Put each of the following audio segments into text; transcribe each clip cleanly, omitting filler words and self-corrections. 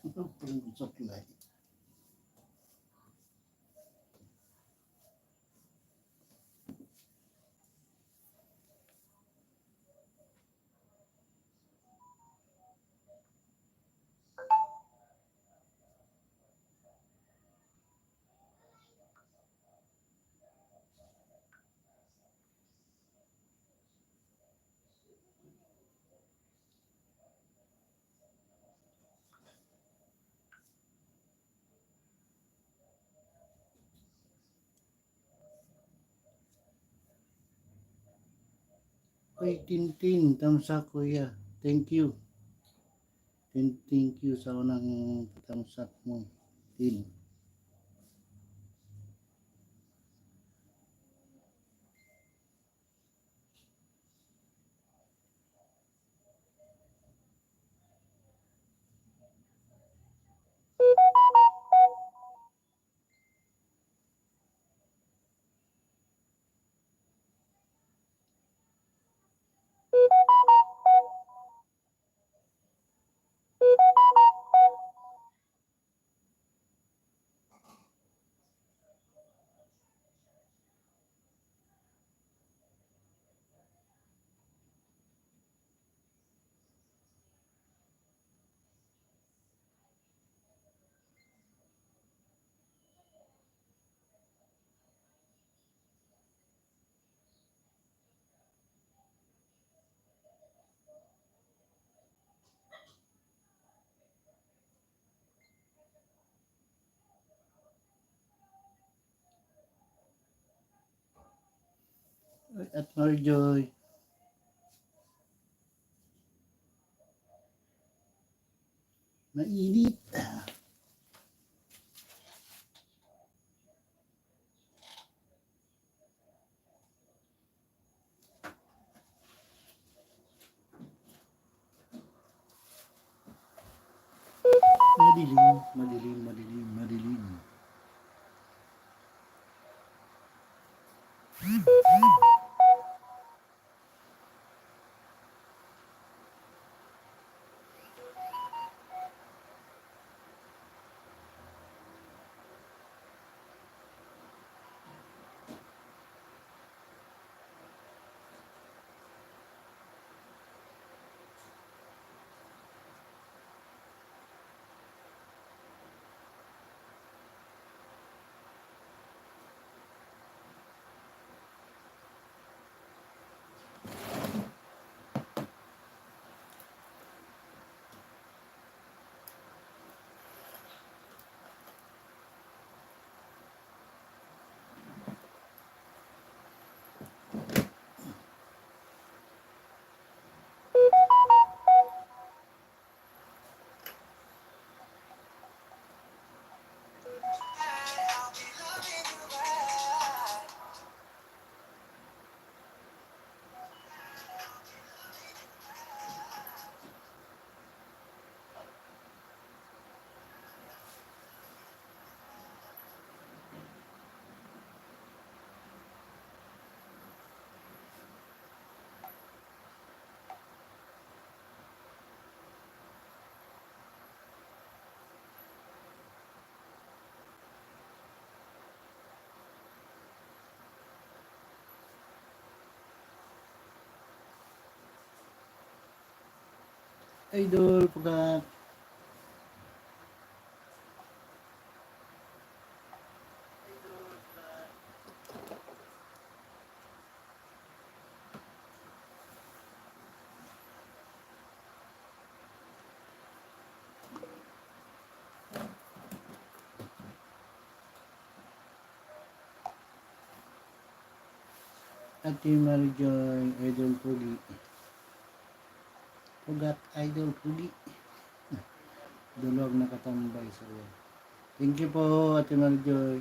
Suklay. Uy, Tintin, tamsa kuya. Thank you. Thank you sa unang thumbs up mo. Tin. At Marjoy. Mainit. Madilim, madilim, madilim, madilim. Idol, pagkat Ate Marjoy, Idol Pugi. Pugat Idol Pugi. Dulog nakatambay sa uwan. Thank you po, Ate Marjoy.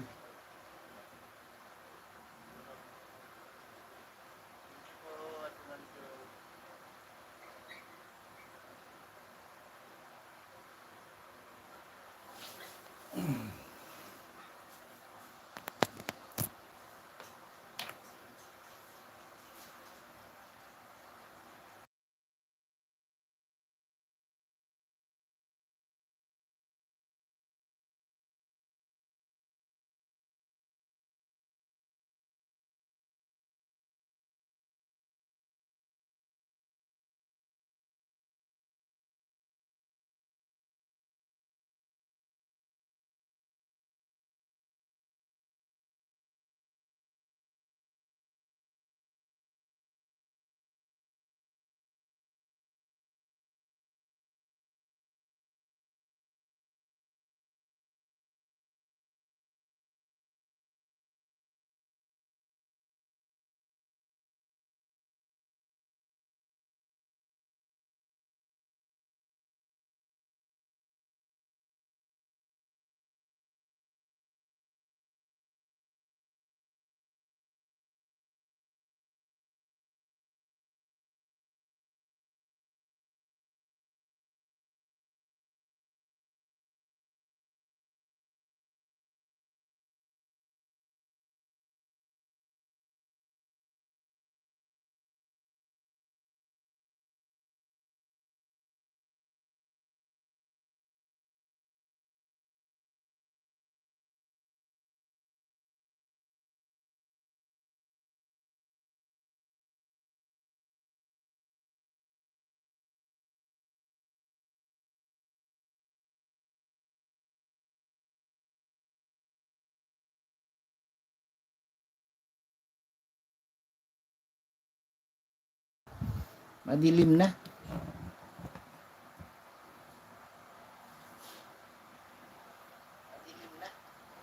Madilim na.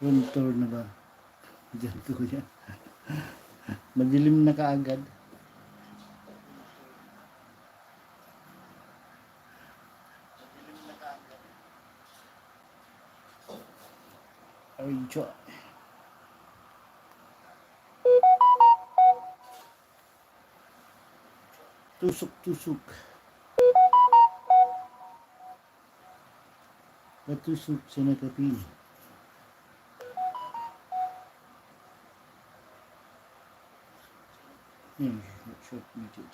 Room tour na ba? Diyan kuya. Madilim na kaagad. Enjoy. Tusok-tusok. Patusok sa nakapi. Short video.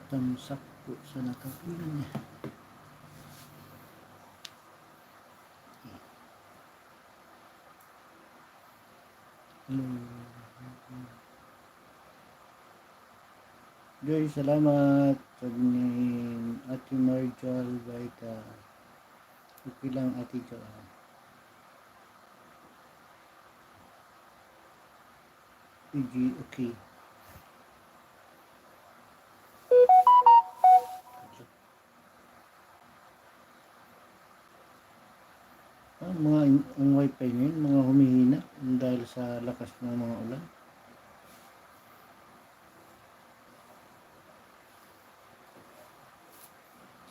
Tamsak po sa nakapi niya. Hello. Guys, salamat. Sabi ni Ate Marjal Baita. Okay lang Ate Joanne. PG, okay. Ang wifi ngayon, mga humihina dahil sa lakas ng mga ulan.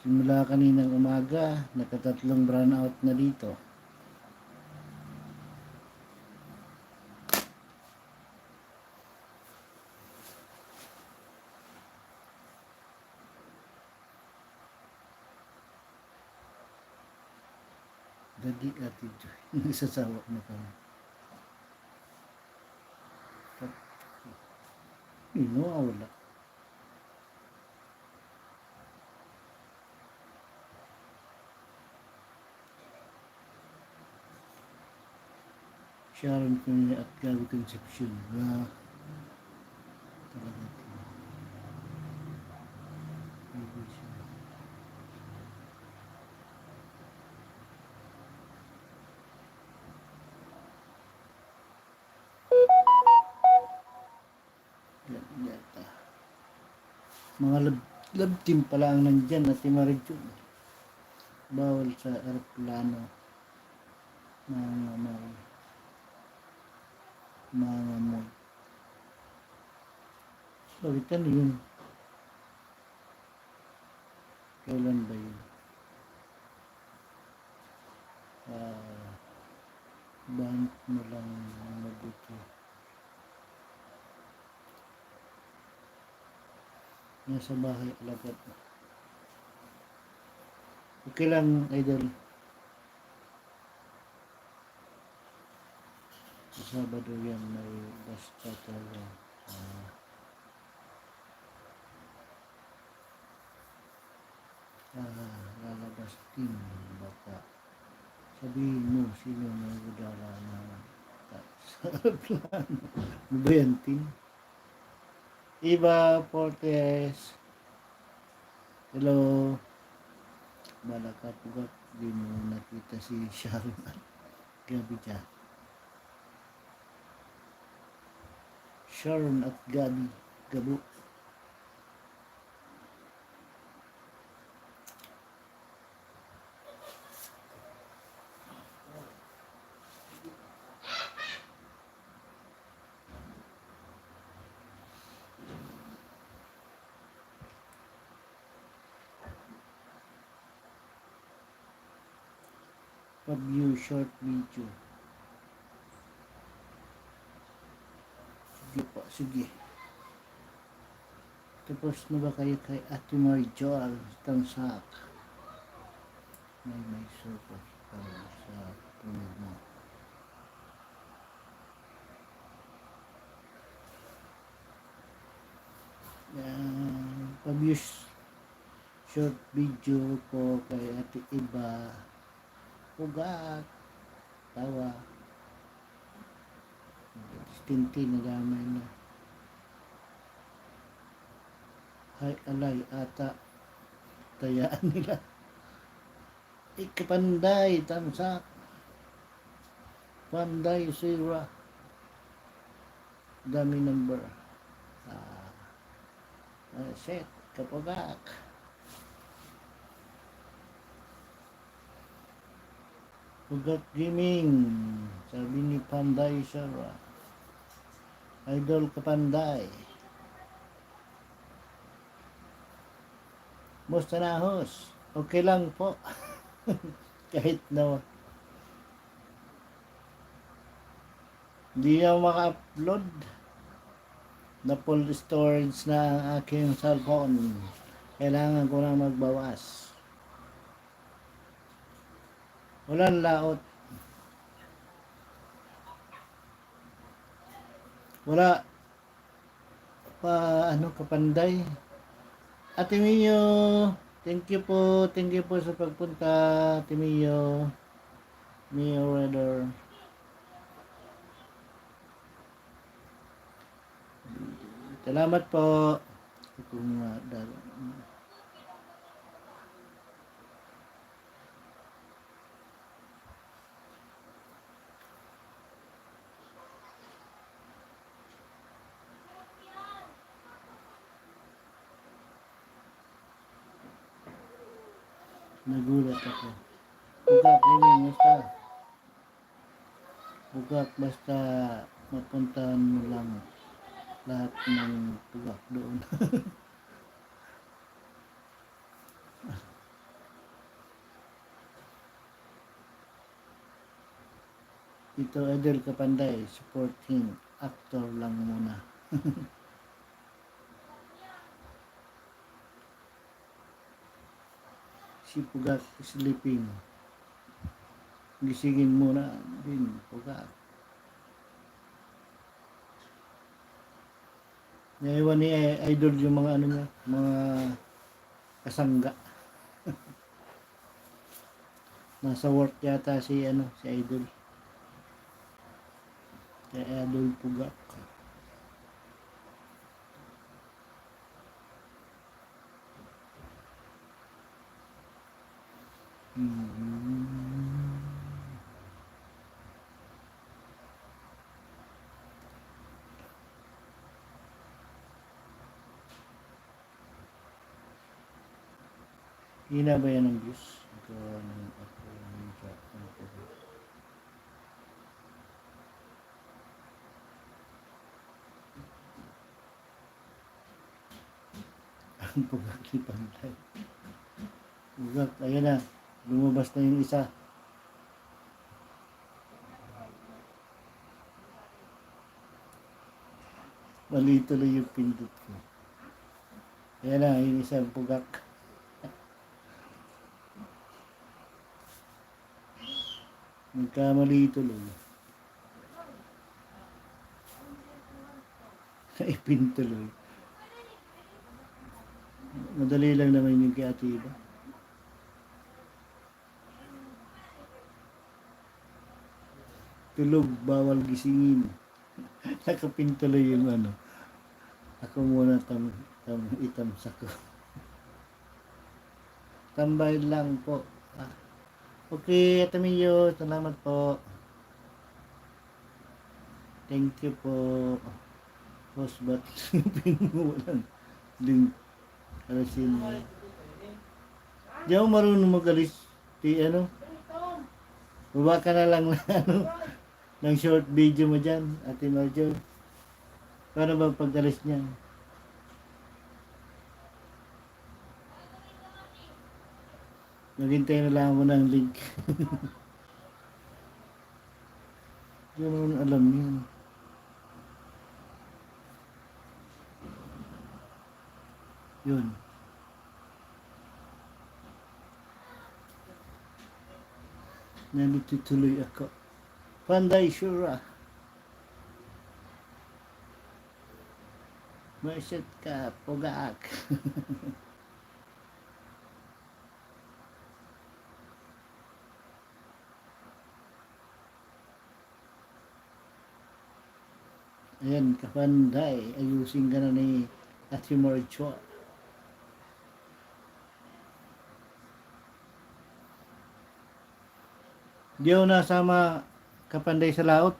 Simula kaninang umaga, nakatatlong brownout na dito. Dadi Ate Joy, nagsasawa na kami. Wala. Sharon Cunha at Gabi Concepcion. Talaga. Yata. Mga love team pala ang nandyan at Marijo. Bawal sa aeroplano. Mga mo. Bagitan yun. Kailan ba yun? Bank mo lang mabuti. Nasa bahay alagat. Okay lang, idol. Sa Sabado yan may basta talaga. Lalabas team baka sabihin mo sino may gudala na sa plano. Ano ba yan, team? Iba Portes. Hello. Malakapugat. Di mo nakita si Sharon at Gabi dyan. Sharon at Gabi. Gabo. pa-view short video. Sige po, sige. Tapos na ba kayo kay Ate Marjol Tansak? May super sa tulad mo. Pa-view short video po kay Ate Iba. Ugat. Tawa. Tinti na damay na. Hay alay ata. Tayaan nila. Ikapanday Tansak. Panday Sira. Dami number. Set. Kapagak. Ugat Gaming, sabi ni Panday Sara. Idol Kapanday. Musta na host? Okay lang po. Kahit na hindi na maka-upload. Na full storage na ang aking cellphone. Kailangan ko na magbawas. Walang laot. Wala pa Kapanday. Ate Mio, thank you po sa pagpunta, Ate Mio Radar. Salamat po. Kung nagulat ako. Ugak, Liming, basta. Ugak, basta mapuntahan mo lang lahat ng tugak doon. Ito, Idol Kapanday, supporting actor lang muna. Si Pugak sleeping. Gisingin muna din, Pugak. Naiwan ni Idol yung mga niya, mga kasangga. Nasa work yata si Idol. Si Idol Pugak. Hina ba yan ang views? Ito ang pagkakipantay. Ugak, ayan na. Lumabas na yung isa. Mali tuloy yung pindot ko. Ayan na, yung isang pugak. Nagkamali tuloy. Ipin tuloy. Madali lang naman yung kay Ate Iba. Tulog, bawal gisingin. Nakapin tuloy yung Ako muna itamsa ko. Tambay lang po. Okay, Ate Mio, salamat po. Thank you po. Host, ba't walang link? Alasin mo. Di ako marunong mag-alis. Baba ka na lang ng short video mo dyan, Ate Marjo. Paano ba pag-alis niya? Naghintay na lang ako ng link. Yun naman alam niyan. Yun. Nandito tuloy ako. Panday Shura. Merset ka, Pugak. Ayan, kapanday. Ayusin ka na ni Ate Marchua. Di ako nasama kapanday sa laot.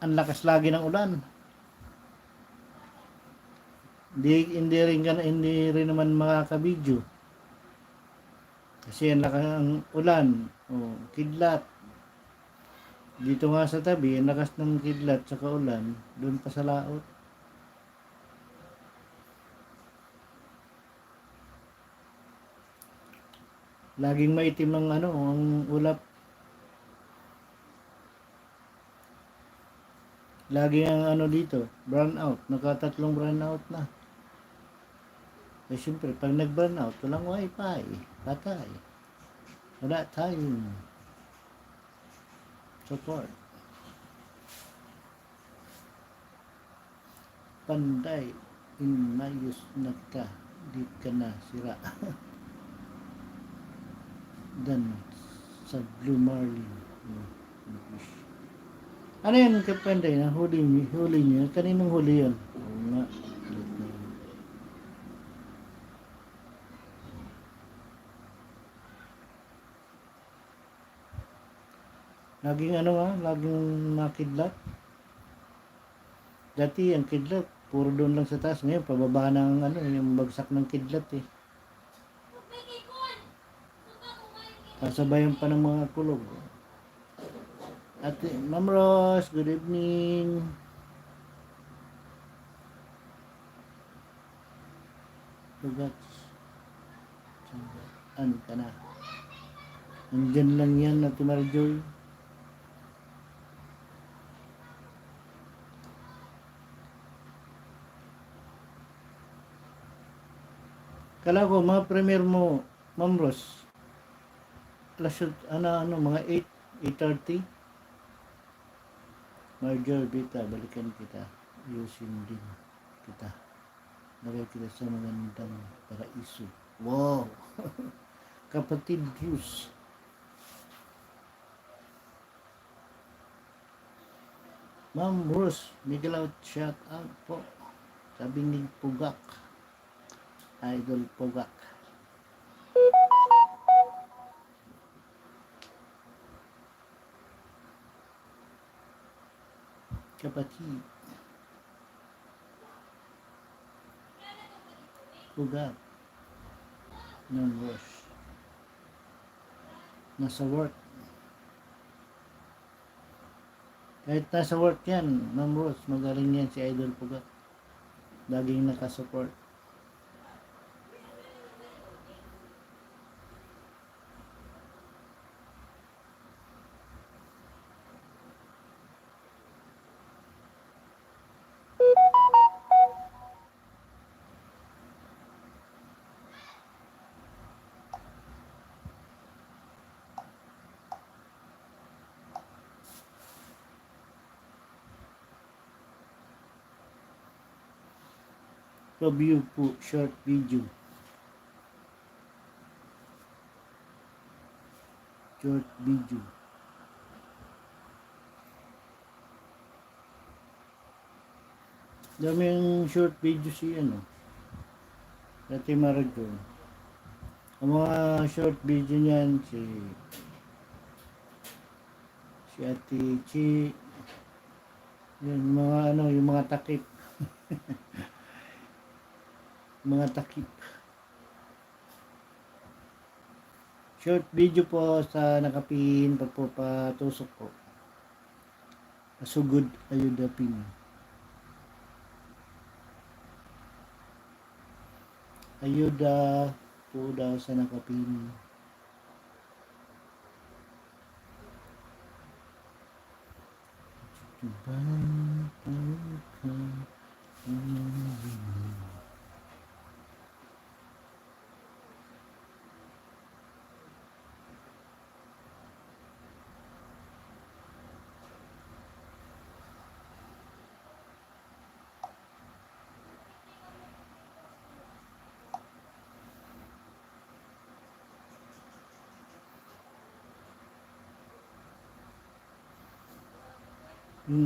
Ang lakas lagi ng ulan. Hindi rin naman makakabidyo. Kasi ang lakas ng ulan. Oh, kidlat. Dito nga sa tabi, ang lakas ng kidlat sa ulan. Doon pa sa laot. Laging maitim ang ang ulap. Lagi ang dito, brown out. Nakatatlong brown out na. Eh siyempre, pag nag-brown out, walang wifi. Patay. Wala tayong support. Panday, inayos na ka. Di ka na sira. Dan sa Blue Marlin. Ano yan kapanday na huli niya? Kaninong huli yan? Oo nga. Laging laging makidlat. Dati ang kidlat, puro doon lang sa taas. Ngayon, pababa ng yung bagsak ng kidlat eh. Kasabayan pa ng mga kulog. Ate, Ma'am Rose, good evening. Tugats. Ano ka na? Nandyan lang yan, Ate Marjoy. Kala ko, mga premier mo, Ma'am Rose, mga 8:30. Marjoy, Bita, balikan kita. Ayusin din kita. Lagay kita sa magandang paraiso. Wow! Kapatid Bruce. Ma'am Bruce, Miguel out, shout out po. Sabi ni Pugak. Idol Pugak. Kapatid. Pugak. Ma'am Bruce. Nasa work. Kahit nasa work yan, Ma'am Rose, magaling yan si Idol Pugak. Laging nakasupport. Review po, short video. Short video. Dami yung short video si Ate Marjo. Ang mga short video niyan si Ate Chi, yung mga yung mga takip. Mga takip. Short video po sa nakapin pag po patusok po. Pasugod ayudapin. Ayuda po daw sa nakapin. Bantay ka.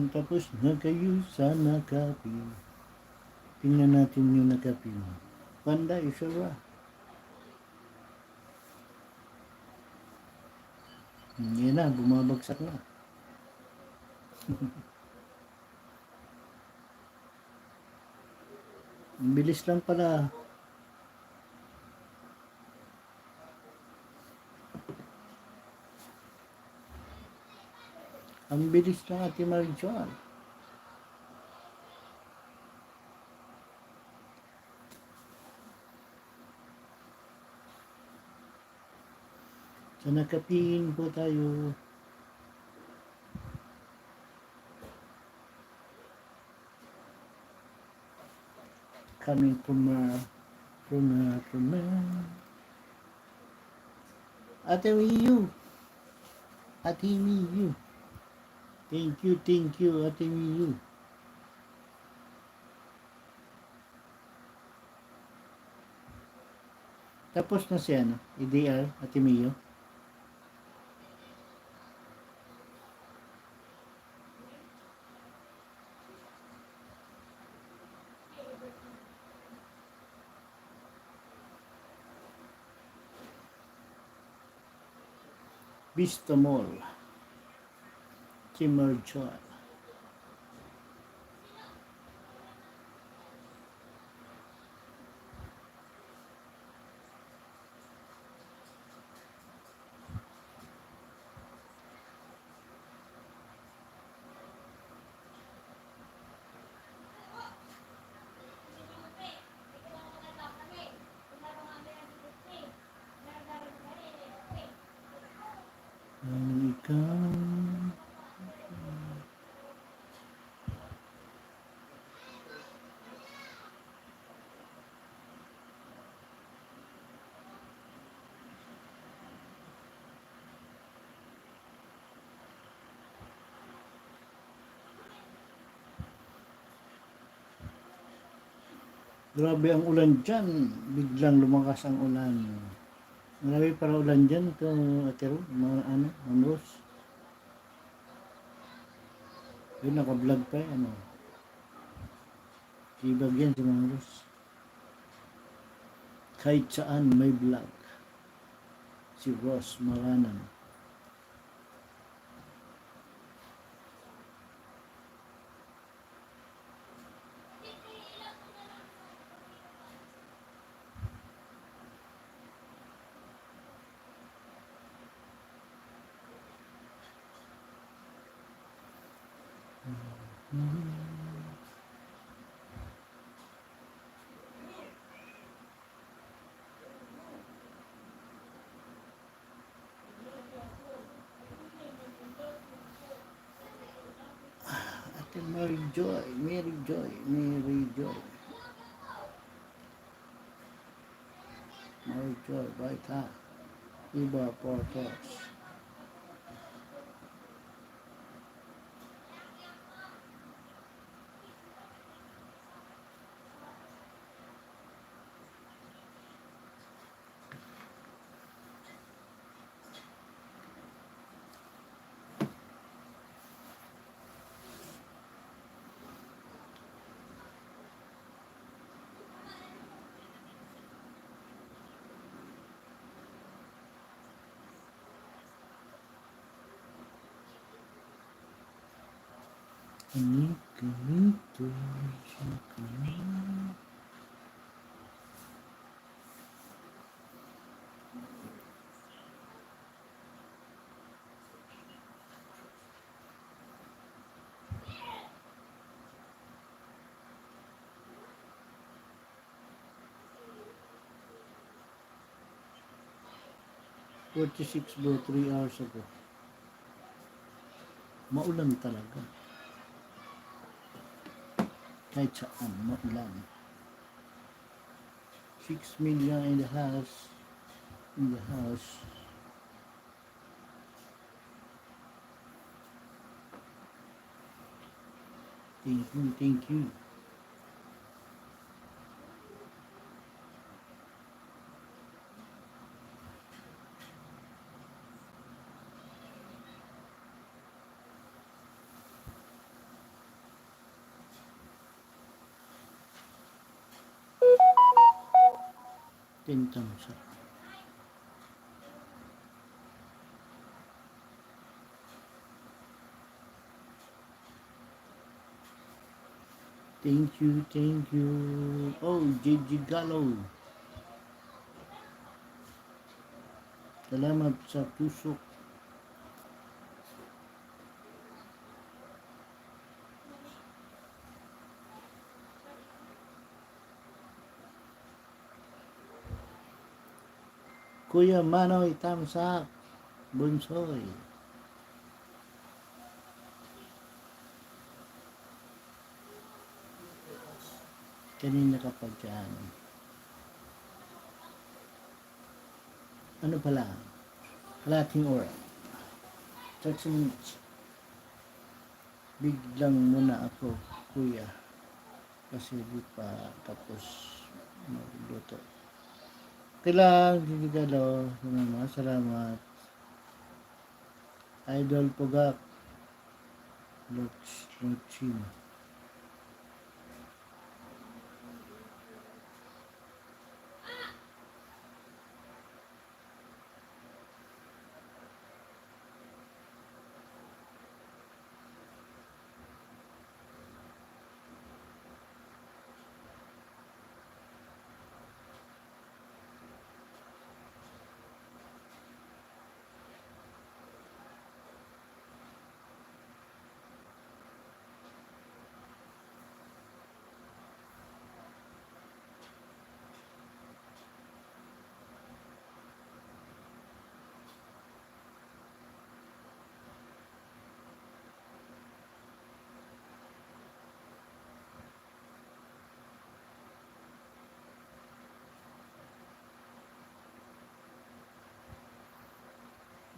Tapos na kayo sa nakapi. Tingnan natin yung nakapi mo. Panday, sarap. Yan na, bumabagsak na. Ang bilis lang pala. Ang bilis lang, Ate Marijoal. Sa nakapin po tayo. Coming from Ate Miyu. Ate Miyu. Thank you, Ate Miyu. Tapos na si EDR, Ate Miyu. Vista Mall. Chimerjoy. Ikaw. Grabe ang ulan dyan. Biglang lumakas ang ulan. Marami para ulan dyan. Ito, Ate Ro, mga Ros. Yun, naka-vlog pa Sibag yan si mga Ros. Kahit saan may vlog. Si Ross Maranan. Ate Mary Joy, right ha. Iba Portos. Ganito siya ka. $46 bro, 3 hours ago. Maulan talaga. kahit saan, maulan. 6 million in the house. In the house. Thank you, thank you. Tintang sa. Thank you, thank you. Oh, JJ Gallo. Salamat sa tusok. Kuya Manoy Tamsak. Bunsoy. Kanina ka pa dyan. Ano pala? Kalating oras. 30 minutes. Biglang muna ako, kuya. Kasi di pa tapos magluto. Kailang, gigigalo. Salamat. Idol Pugak. Luchin.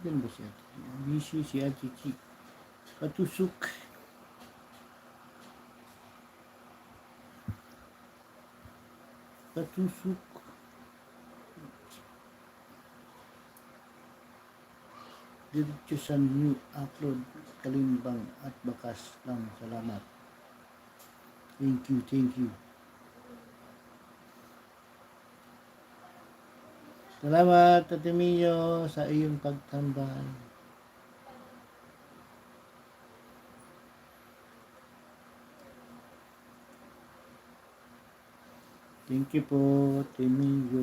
Yan ba siya? Busy si Ate Chi. Patusok. Patusok. Diretso sa new upload. Kalimbang at bakas lang. Salamat. Thank you, thank you. Salamat, Ate Mio, sa iyong pagtambal. Thank you po, Ate Mio.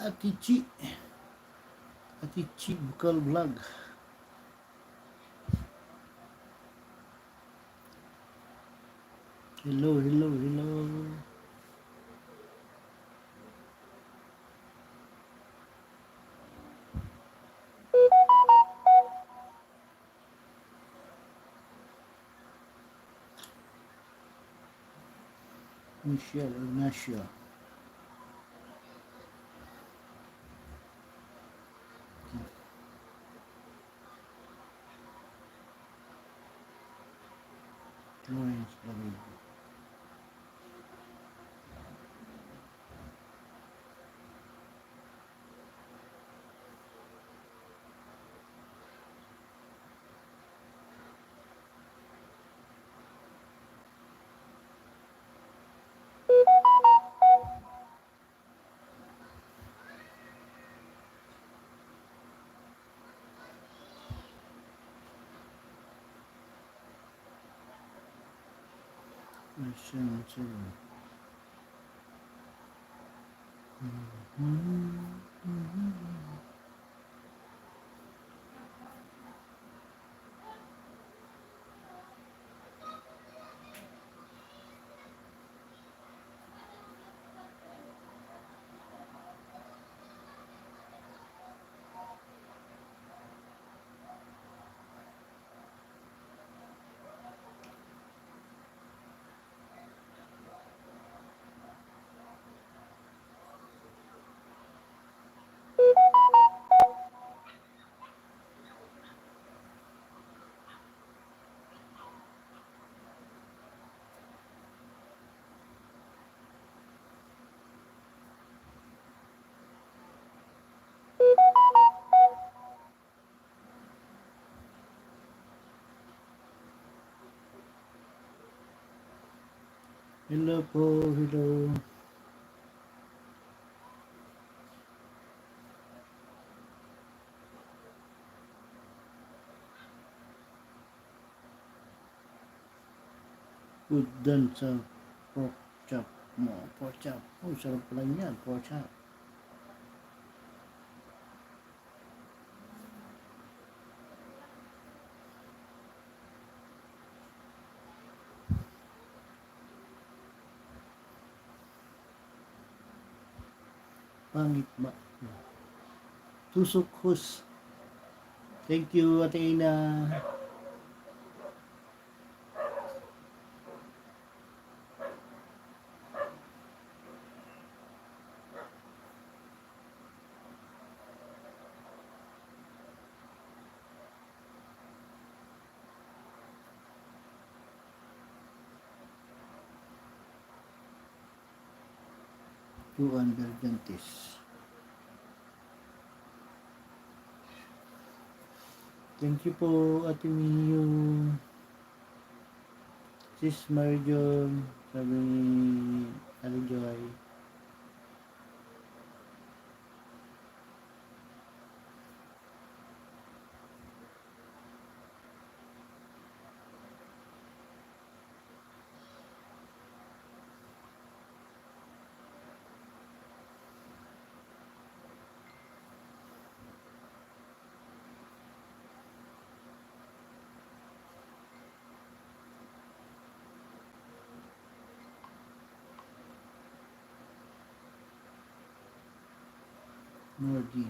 Ate Chi Bukal Vlog. Hello, hello, hello. Michelle Ignacio. Lawrence David. Essential. Hello po, hello. Good done sa pork chop mo. Pork chop. Oh, sarap pala yan, pork chop. Pangit ba? Tusok hus. Thank you, Ate Ina. Two under dentist. Thank you po, Ate Mio. Sis Marijon. Sabi ni Ate Joy. Nordi.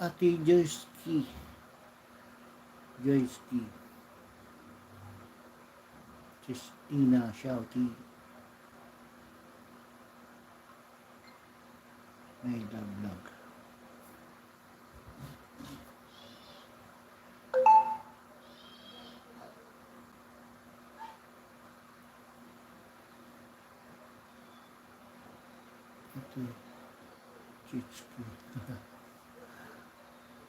Ate Joyski. Joyski. Sis Ina Shouty. May vlog. Ate Joyski.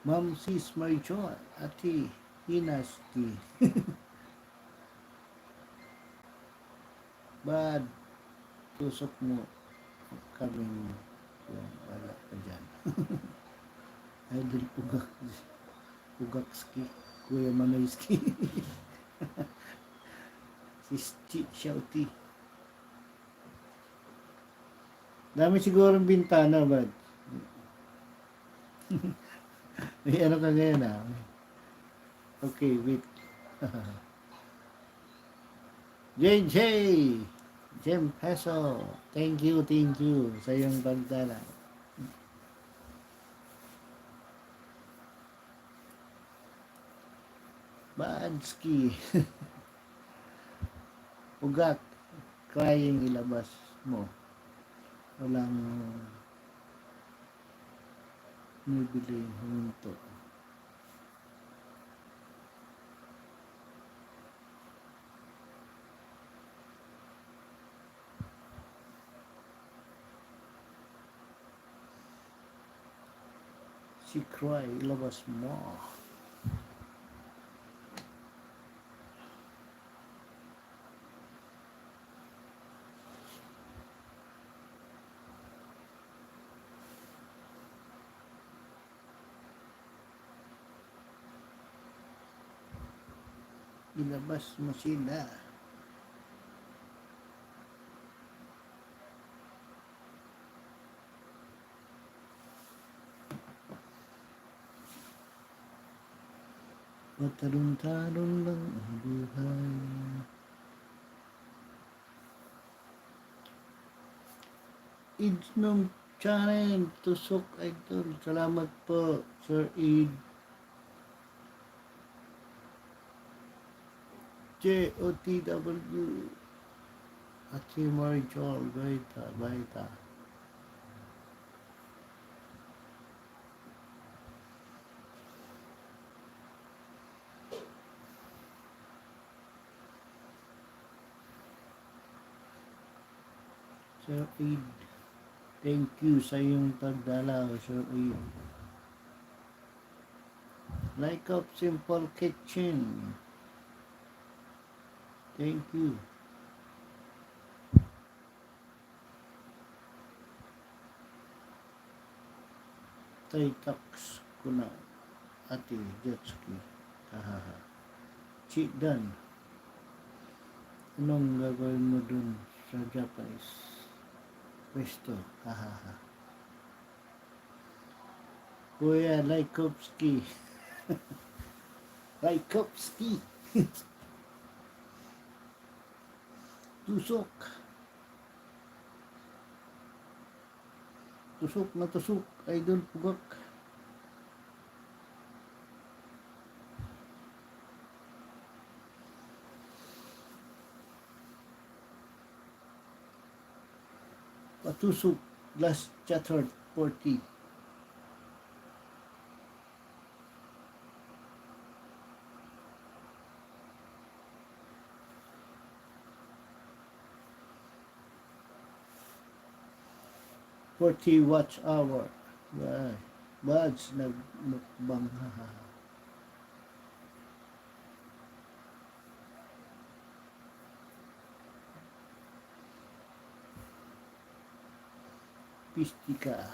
Ma'am Sis Marijon. Ate Hinasti. Bad. Tusok mo kaming wala pa dyan. Idol Pugakski. Kuya Manoyski. Sis Shouty. Dami sigurong bintana, bad. May ano ka ngayon ah. Okay, wait. JJ! Jem Peso. Thank you sa iyong pagdala. Badski. Ugat. Crying ilabas mo. Walang nibili huminto. Si cry ilabas mo. Ilabas mo sila. Matarong-tarong lang ang buhay. Idnom channel, tusok idol. Salamat po, Sir Id. JOTW. At si Marjol, baita. Sir Id, thank you sa iyong pagdalaw, Sir Id. Like of Simple Kitchen. Thank you. Tax ko na. Ate Jetski. Hahaha. Chidan. Anong gagawin mo dun sa Japanese pwesto? Hahaha. Kuya Laikowski. Laikowski. Tusok. Tusok na tusok. Idol Pugak. Patusok. Last chatter 40. Watch hour. Buds nagmukbang. Pistika.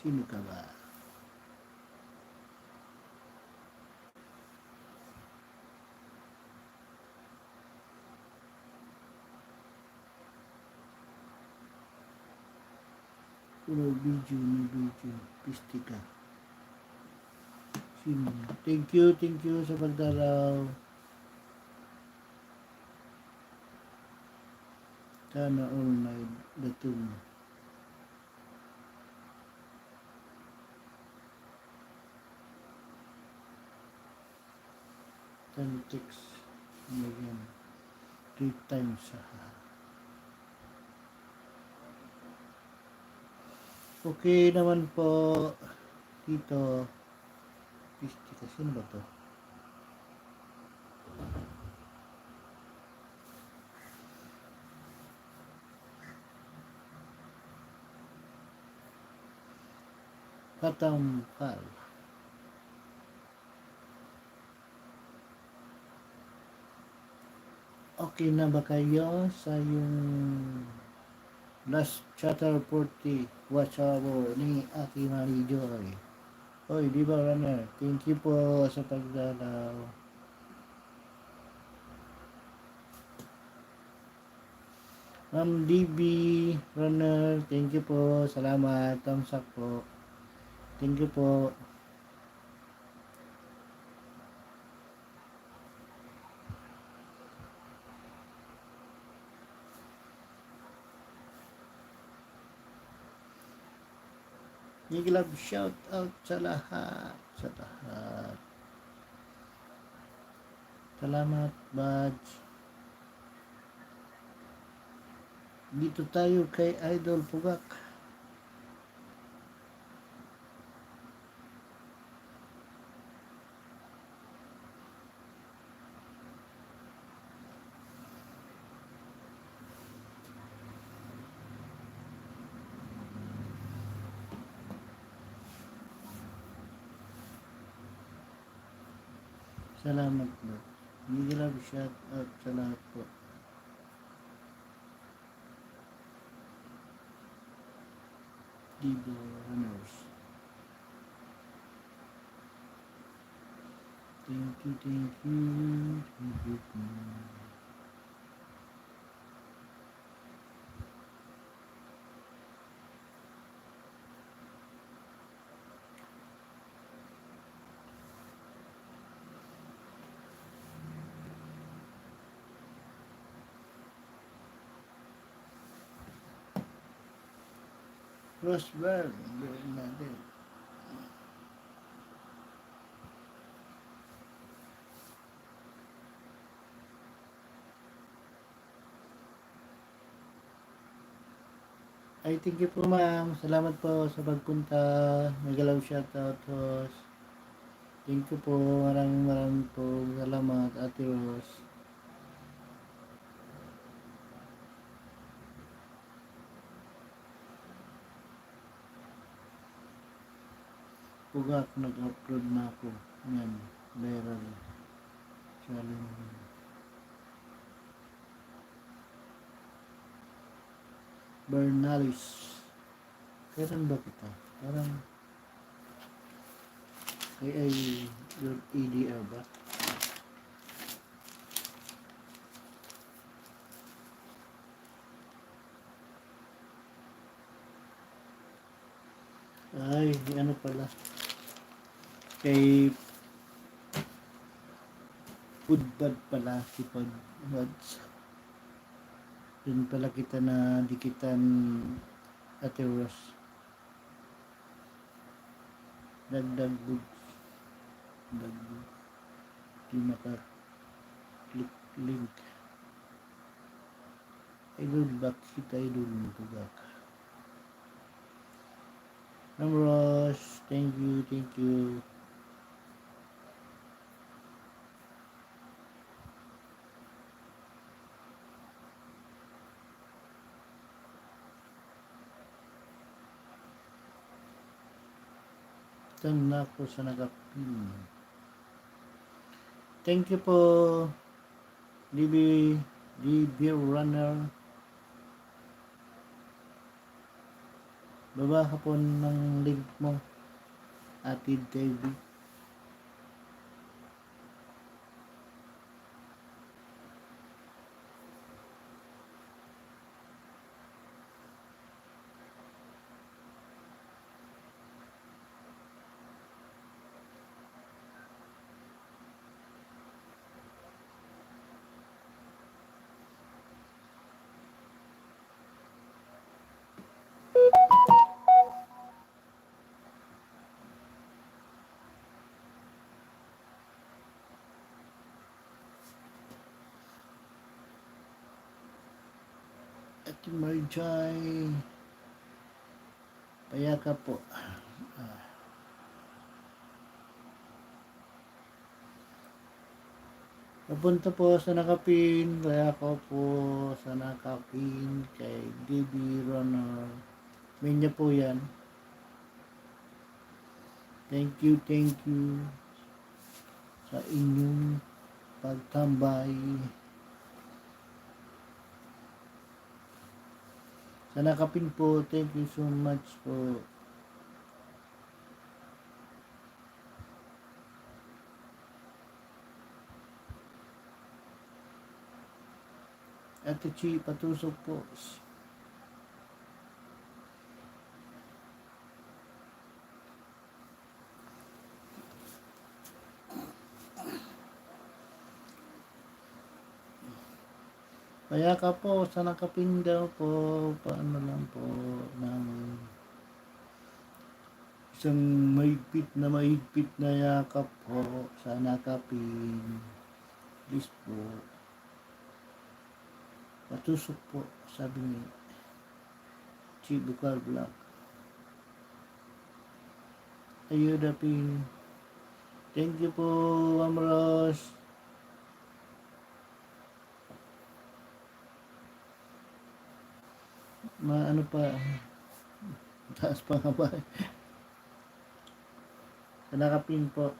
Sino ka ba? Puro video. Pistika. Sino? Thank you sa pagdaraw. Sana all night datum. Text ngayon 3 times. Okay naman po dito. Pistika. Sino ba to? Katampal. Okay na ba kayo sa yung last chatter 40 watch hour ni Ate Marie Joy? Oy, di ba runner? Thank you po sa pagdalaw. Ma'am DB runner, thank you po. Salamat. Thumbs up po. Thank you po. Big love shout out sa lahat. Salamat, Badge. Dito tayo kay Idol Pugak. Salamat po. Big love shout out sa lahat po. Dido Runners. Thank you, thank you. Thank you. Roswell, gawin natin. Ay, thank you po ma'am. Salamat po sa pagpunta. Nagalaw shoutout host. Thank you po. Maraming po. Salamat, Ate Rose. Pugak, nag-upload na ako. Yan, viral. Challenge. Bernalis. Kailan ba kita? Parang kay ay EDR ba? Ay, ano pala? Kay Pudbad pala, si Pudbads. Doon pala kita na dikitan, Ate Rose. Dagdag goods. Dagdag. Di maka-click link. Idol back kita idol ng Pugak. Ma'am Rose, thank you, thank you. Tan na ako sa nagapin. Thank you po, DB Runner. Baba ka po ng link mo, Atid TV. Ate Marjay, payaka po. Papunta po sa nakapin, payaka po sa nakapin kay DB Runner. Minya po yan. Thank you sa inyong pagtambay. Sa nakapin po, thank you so much po. Ate Chi, patusok po. Kaya ka po, sa nakapin daw po, paano lang po, ng isang mahigpit na yakap po sa nakapin. Please po. Patusok po, sabi ni Chi Bukal Vlog. Ayuda Pin. Thank you po, Ma'am Rose. Ano pa? Taas pa nga ba? Nakapin po.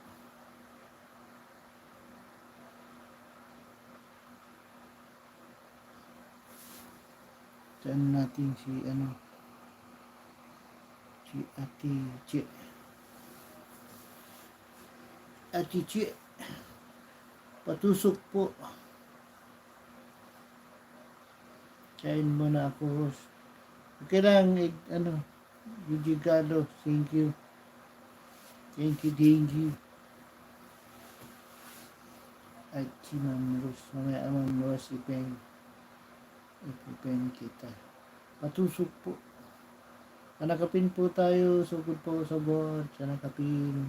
Saan natin si Ate Che. Ate Che. Patusok po. Kain mo na ako, Rose. Okay lang, Gigigado. Thank you. Thank you. At si Ma'am Rose. Mamaya Ma'am Rose, ipeng kita. Patusok po. Kanakapin po tayo. Sugod po sa board. Kanakapin.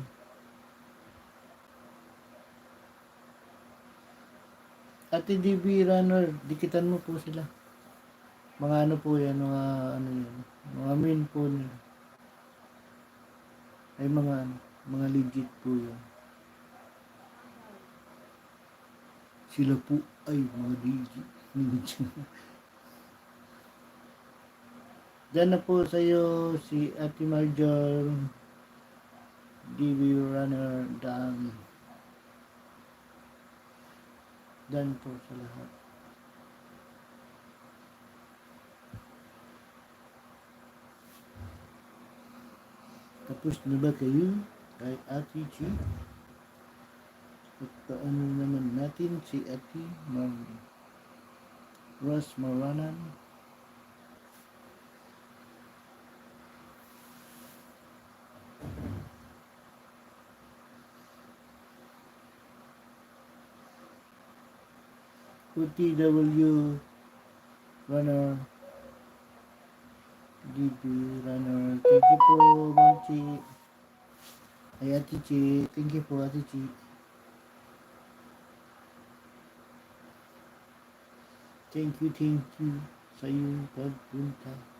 Ate DB Runner, dikitan mo po sila. Mga ano po yan, mga main po nila. Ay mga legit po yan. Sila po ay mga legit. Diyan na po sa'yo si Ate Marjor, DB Runner, Dan po sa lahat. Tapos na ba kayo kay Ate Chi? At paano naman natin si Ate Rose Maranan? UTW Runner, DB Runner. Thank you po, Ma'am Chi. Ay, Ate Chi. Thank you po, Ate Chi. Thank you sa iyong pagpunta.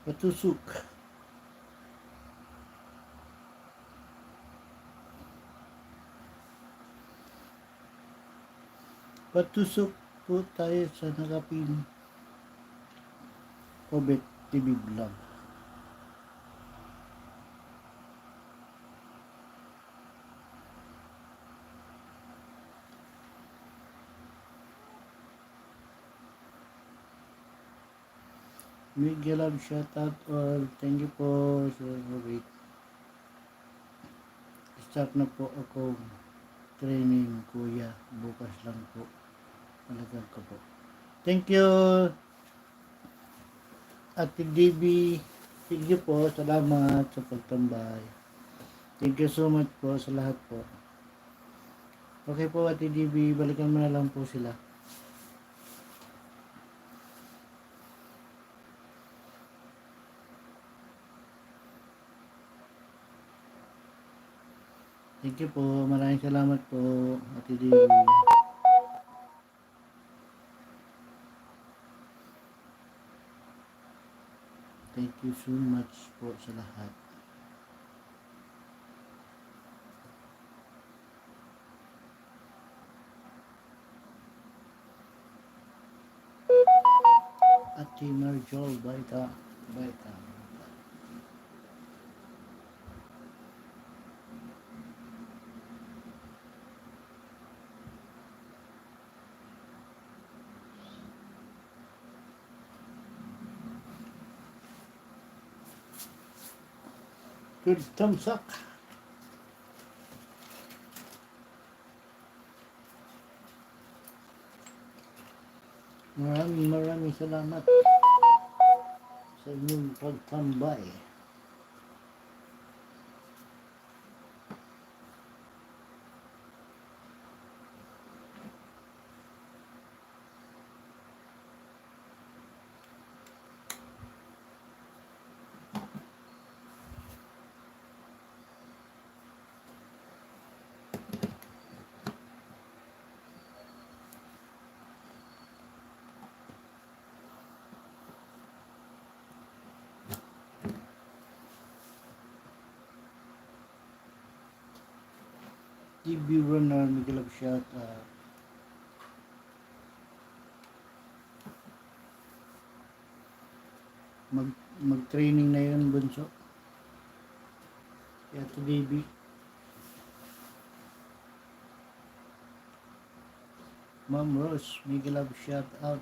Patusok. Patusok po tayo sa nakapin Obet TV Vlog. Miguel Love shoutout all. Thank you po sa Obet. Start na po ako training kuya. Bukas lang po. Malagang ko po. Thank you Ate DB. Thank you po. Salamat sa pagtambay. Thank you so much po sa lahat po. Okay po Ate DB. Balikan mo na lang po sila. Thank you po. Maraming salamat po Ate DB. Thank you so much po sa lahat. Ate Marjol, baita. Good thumbs up. Maraming salamat sa inyong pagtambay. TV runner, Miguel Love shoutout. Mag-training na yun, bunso. Kaya ito, baby. Ma'am Rose, Miguel Love shoutout.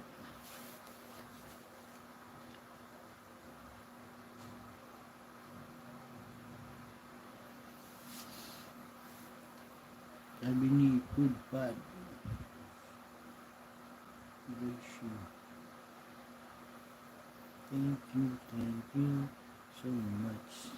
Sabi ni Food Pad. Thank you so much.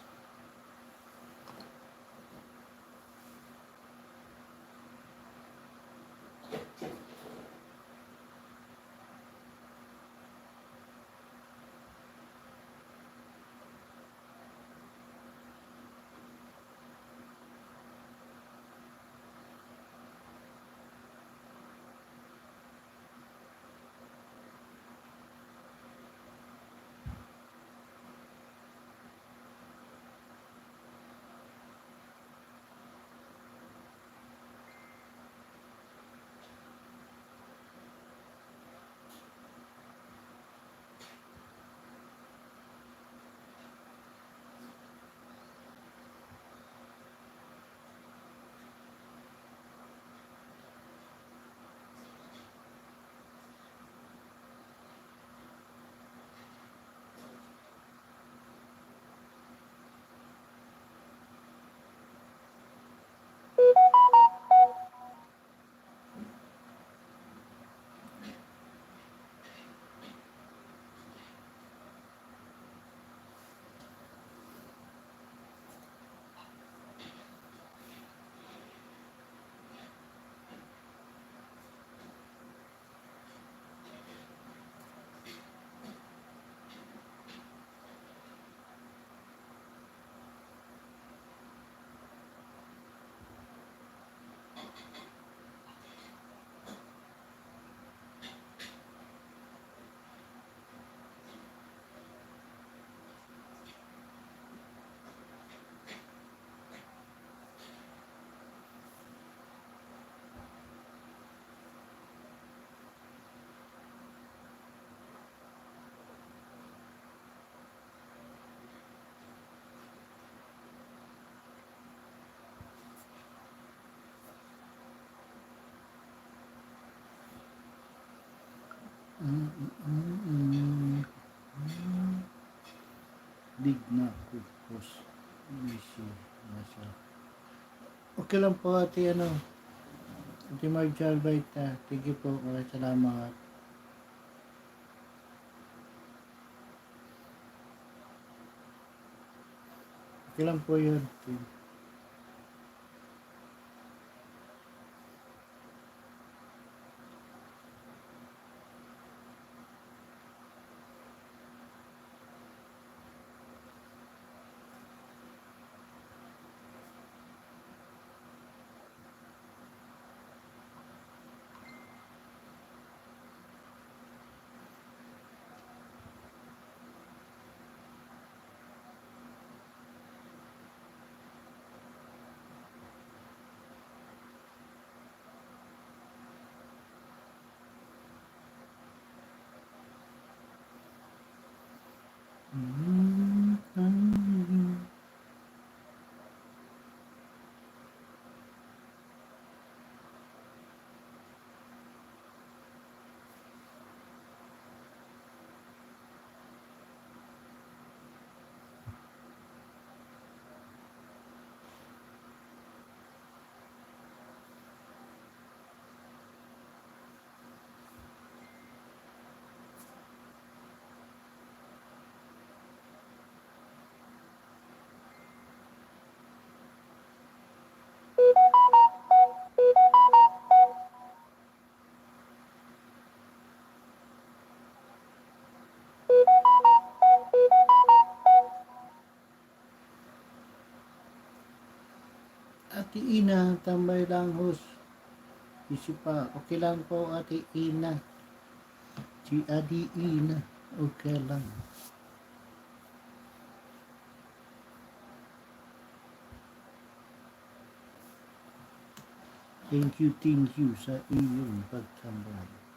Mm, mm, mm, mm. Big na pupos. Busy. Nasa. Okay lang po ate ano. Ate Marjal Baita. Thank you po. Maraming salamat. Okay lang po yun. Mm, mm. Ate Ina, tambay lang hos. Isip pa, okay lang po Ate Ina. Si Adi Ina, okay lang. Thank you sa iyong pagtambay.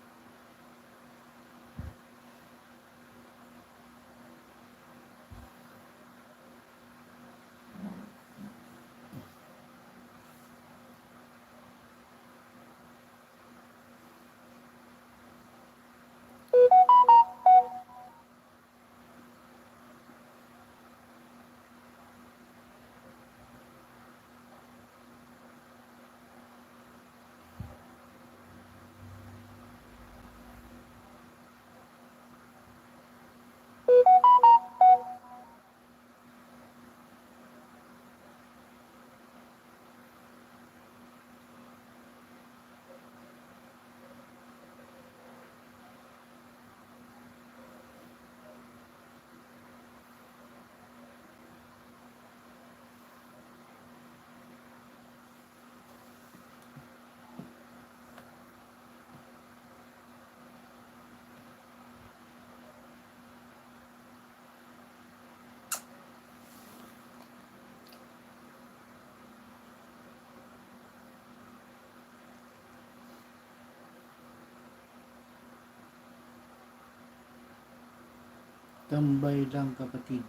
Tambay lang kapatid.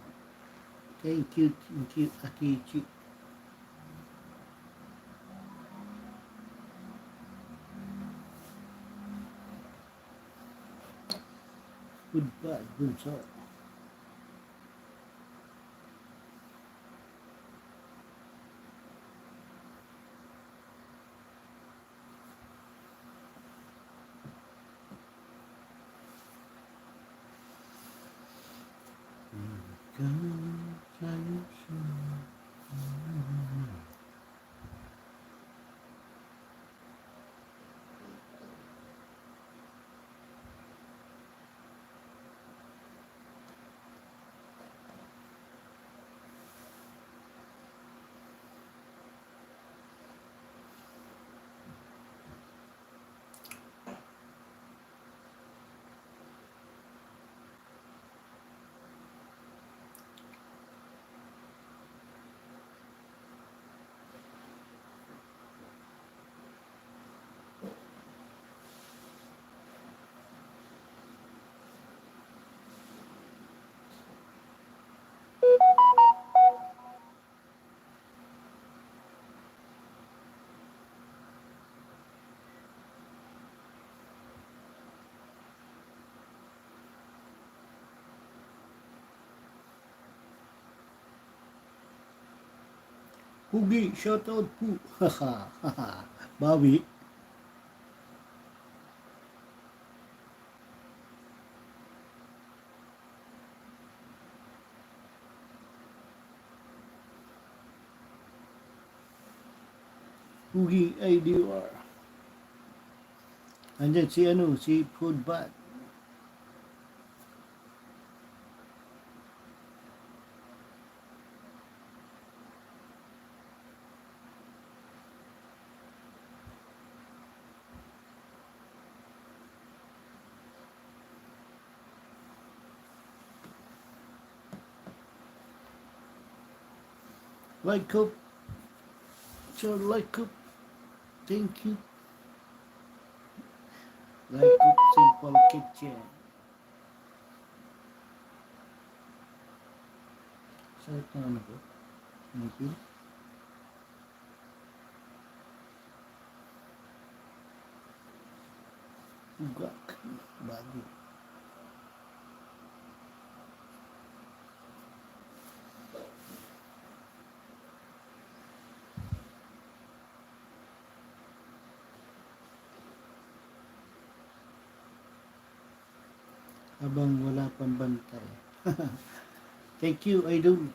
Thank you, Ate Chi. Goodbye, bunso. Pugi, shoutout po. Haha, haha. Bawi. Pugi IDR. Andyan si ano, si Foodbat. Like up. So like up. Thank you. Like up Simple Kitchen. Sarap na ano ko. Thank you. Ugak. Bago. Habang wala pang bantay. Thank you, Idol.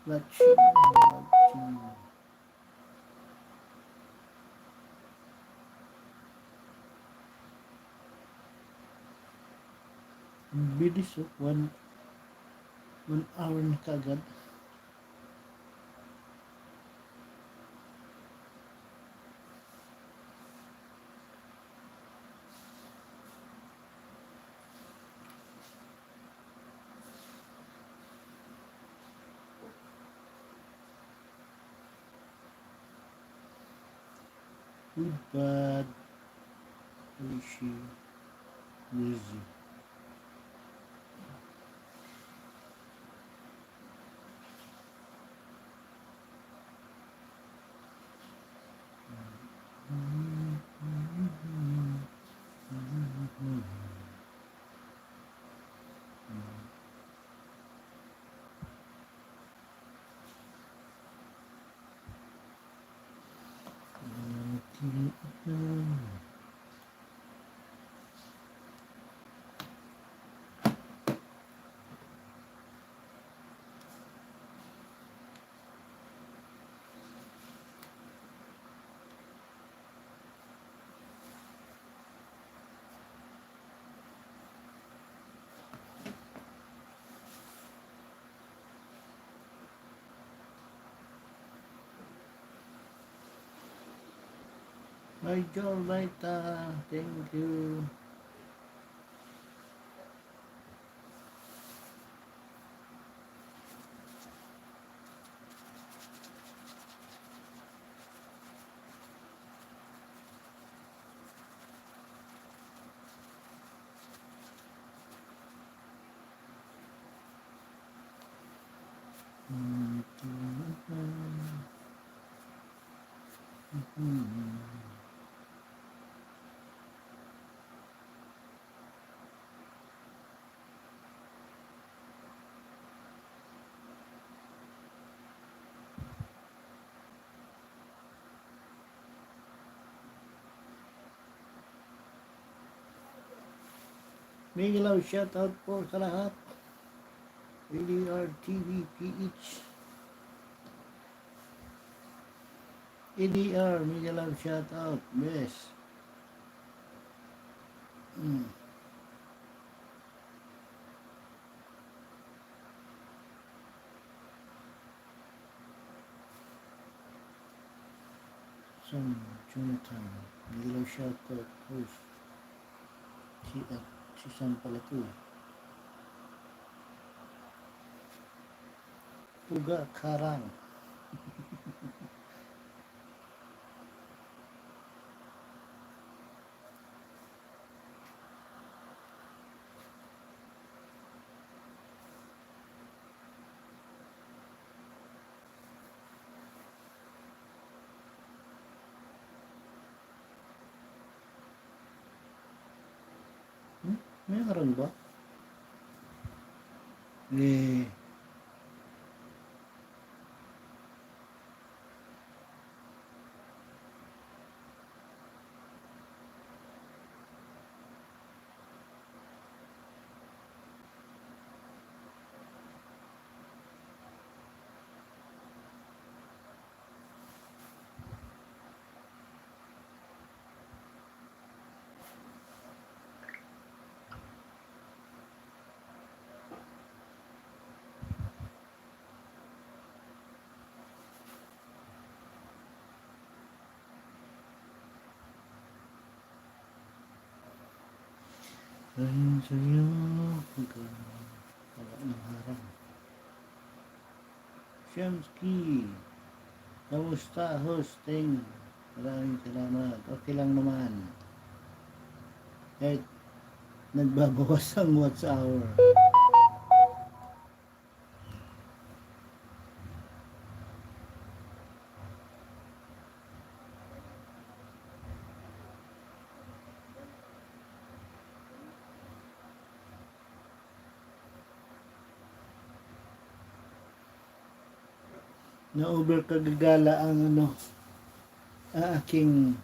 Watching. Watching. Bilis oh. One hour na kagad. Good, bad. Rishi. Busy. Hi, John Laita. Thank you. May ilaw shoutout po sa lahat. ADR TV PH. ADR, may ilaw shoutout. Yes. Some Jonathan. May ilaw shoutout. Host. Si Sam pala to. Puga Karang. Meron ba? Eh, Ayun sa'yo, pagka wala ng harang. Shamski, kamusta hosting? Maraming salamat. Okay lang naman. Kahit nagbabawas ang watch hour. Na-over kagagala ang aking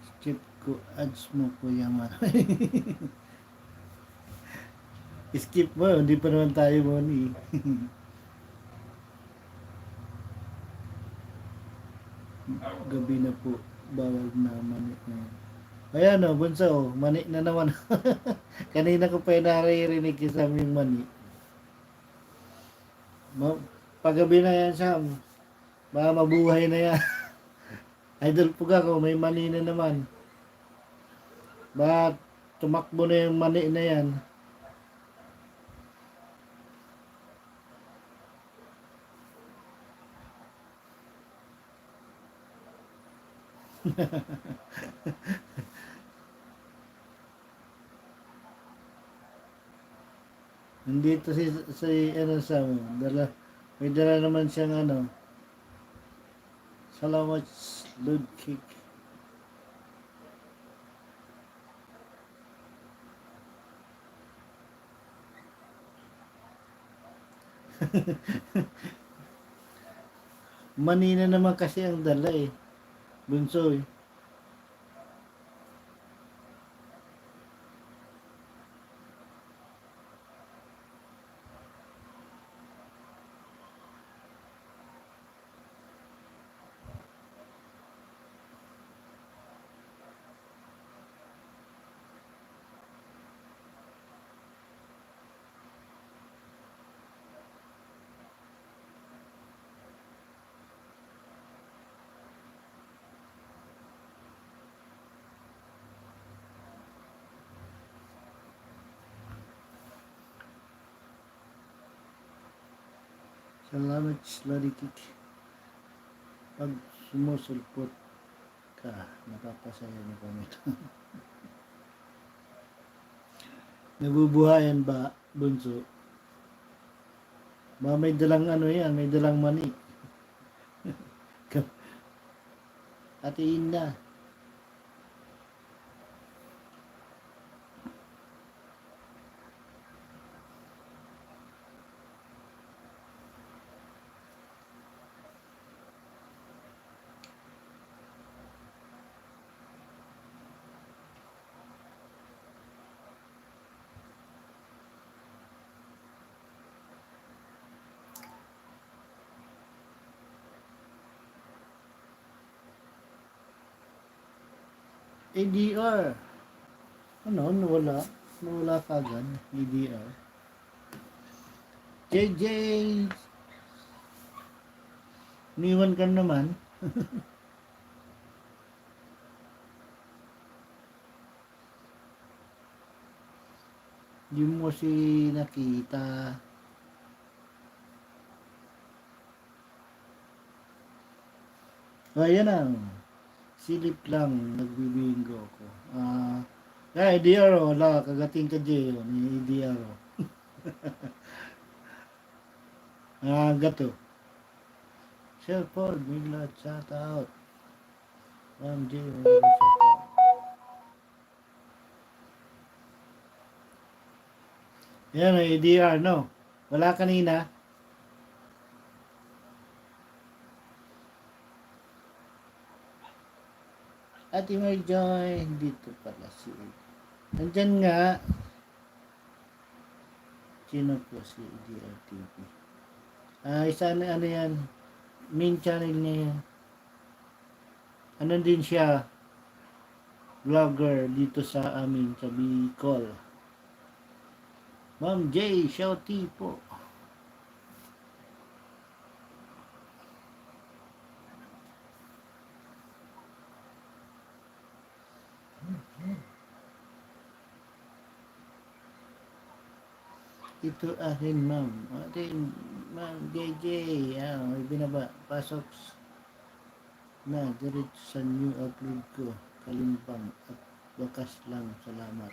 skip ko. Ads mo po yaman. Skip mo, hindi pa naman tayo money. Gabi na po, bawal na mani na yan. Ayan o, bunso, mani na naman. Kanina ko pa yung naririnig sa aming mani. Paggabi na yan, Sam. Baka mabuhay na yan. Idol Puga ko, may mani na naman. Baka tumakbo na yung mani na yan. Nandito si Sam, may dala naman siyang salamat load kick. Manina naman kasi ang dala bunso Salamat slurry kick. Pag sumusulpot ka, napapasaya niyo kami. Nabubuhayan ba, bunso? Ba may dalang yan, may dalang mani. Atiin na. ADR. Nawala. Nawala kagad. ADR. JJ. Niwan ka naman. Hindi mo si nakita. Ayan na. Silip lang. Nagbibingo ako. ADR wala. Kagating ka dyan. Ni ADR gato. Shelford, Migla, shout out. Ma'am J, shout out. Yan, ADR, no? Wala kanina. Ate Marjoy, dito pala si nandyan nga. Sino po si ADR TV? Isa na yan. Main channel niya yan. Din siya. Vlogger dito sa amin sa Bicol. Ma'am J, shouty po. Ito akin, ma'am. Atin, ma'am, JJ. May binaba. Pasok na diretso sa new upload ko. Kalimbang at bakas lang. Salamat.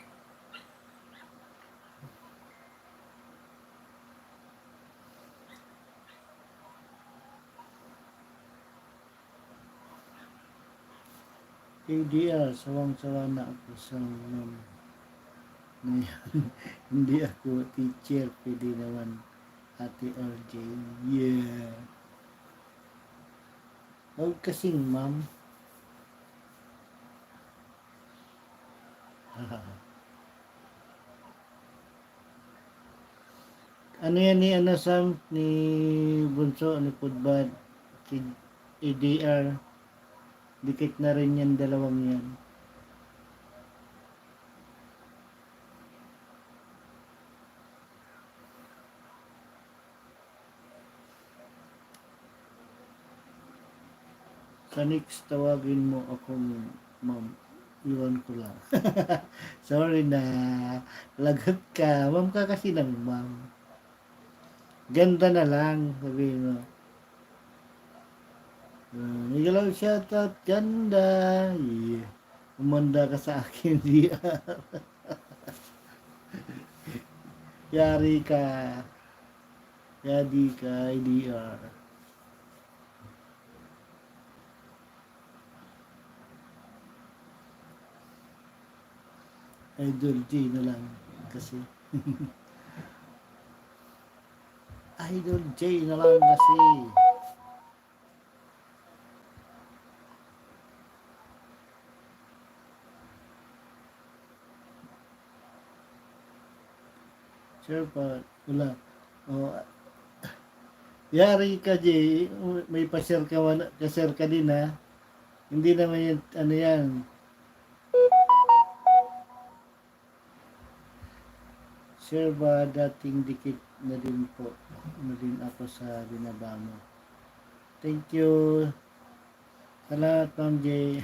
KDR, sawang-sawa na ako sa ma'am na yan. Hindi ako teacher. Pwede naman Ate RJ. Yeah. Huwag kasing ma'am. Ano yan ni ano Sam ni Bunso ni Pudbad si ADR dikit na rin yan dalawang yan. Sa next tawagin mo ako ma'am. Iwan ko lang. Sorry na. Lagot ka. Ma'am ka kasi ng ma'am. Ganda na lang. Sabihin mo. Miguel shoutout. Ganda. Yeah. Umanda ka sa akin. Yari ka. Yadi ka. IDR. Idol J na lang kasi. Idol J na lang kasi. Sure pa, wala. Oh, yari ka J, may pa-share ka din ha. Hindi naman yan, ano yan. Sure ba dating dikit na din po na din ako sa binaba mo. Thank you. Salamat Ma'am J.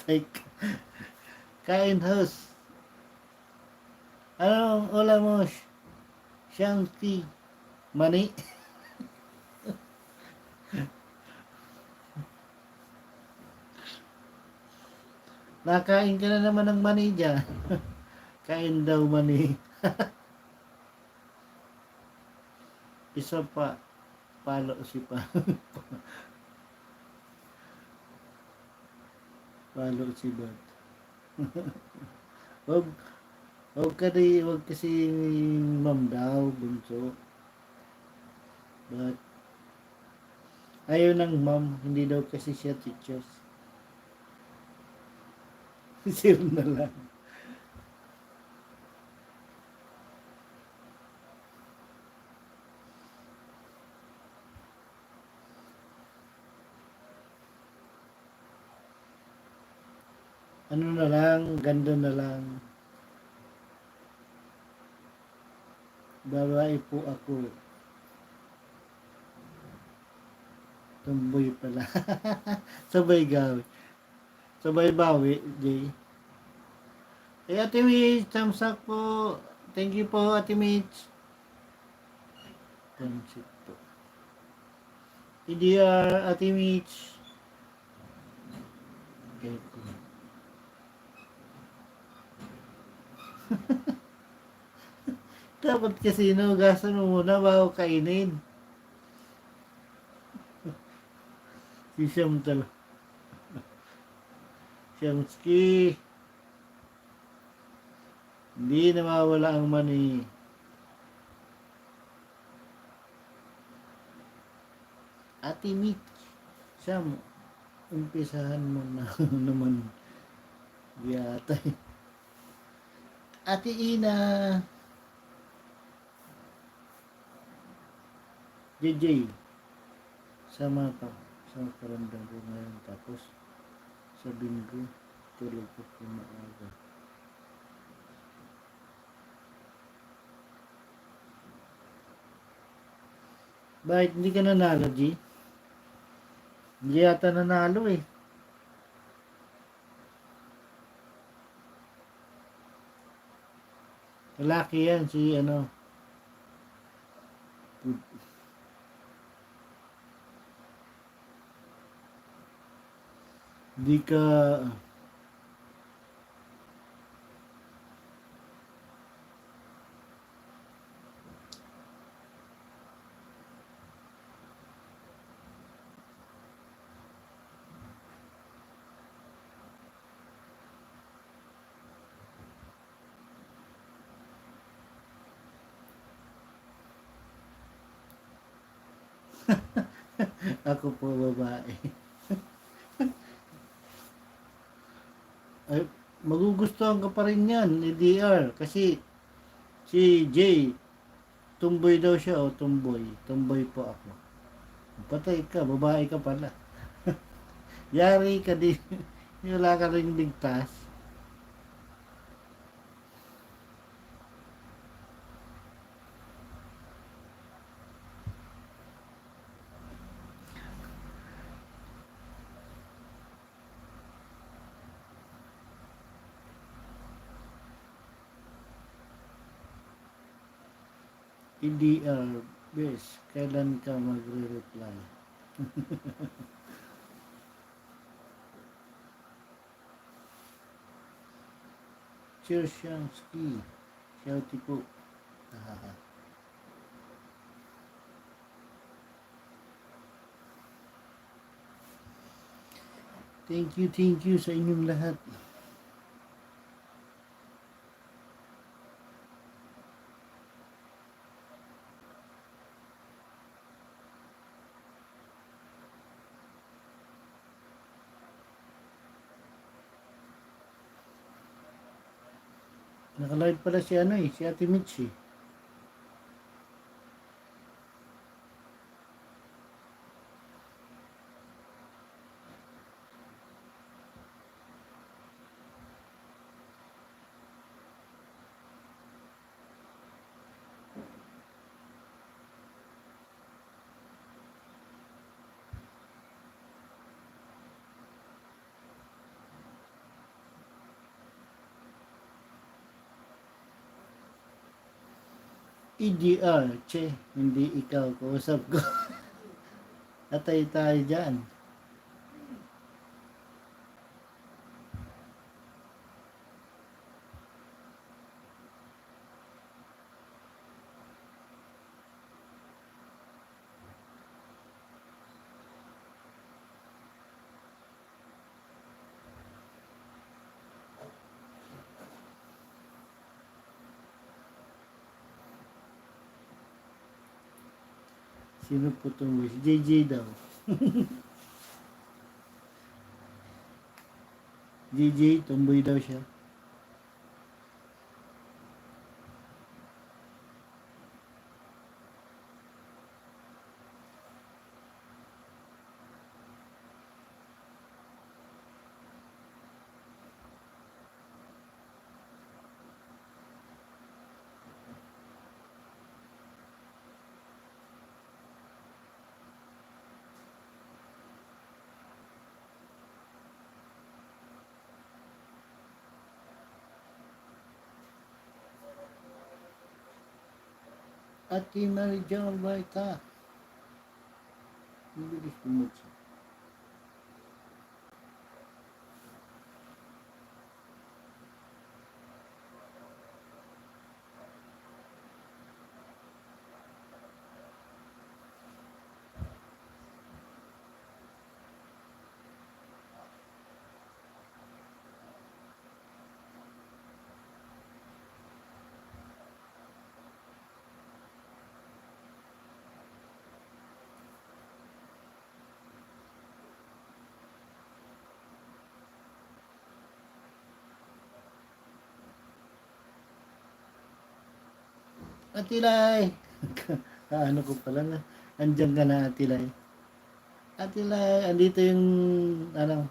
Take. Kain house. Anong ulam mo? Shanti. Mani. Nakain ka na naman ng mani dyan. Kain daw mani. Isa pa. Palo si pa. Palo si Bert. Wag kasi ma'am daw, bunso. But, ayaw ng ma'am, hindi daw kasi siya teachers. Sir na lang. Ano na lang, ganda na lang. Babae po ako. Tumboy pala. Sabay gawi. Sabay bawi, Jay. Eh, Ate Mitch, thumbs up po. Thank you po, Ate Mitch. Thumbs up po. EDR, Ate Mitch. Okay po. Dapat kasi inugasan mo muna bago kainin. Si Siyam talaga. Siyamski. Hindi nawawala ang mani. Ate Mitch. Siyam, umpisahan mo na naman. Yata. Ate Ina. JJ, sama ka sa karamdam ko ngayon. Tapos, sabihin ko, tulog ko maaga. Bakit hindi ka nanalo, G? Hindi yata nanalo eh. Lalaki yan, si ano. Di ka, ako po babae. Ay, magugustuhan ka pa rin yan ni DR kasi si Jay, tumboy daw siya o tumboy. Tumboy po ako. Patay ka, babae ka pala. Yari ka din. Wala ka rin ligtas. EDR, bes, kailan ka magre-reply? Cheers, Shansky. Shouty po. Thank you sa inyong lahat. Naka-live pala si ano si Ate Mitch. EDR, che, hindi ikaw kausap ko. Atay tayo dyan. Sino po itong si JJ daw? JJ, tumboy daw siya. Ate Marijan Albaita. Ang bilis bumutsa. Atilay! Ano ko pala na. Andyan ka na, Atilay. Atilay, andito yung, ano,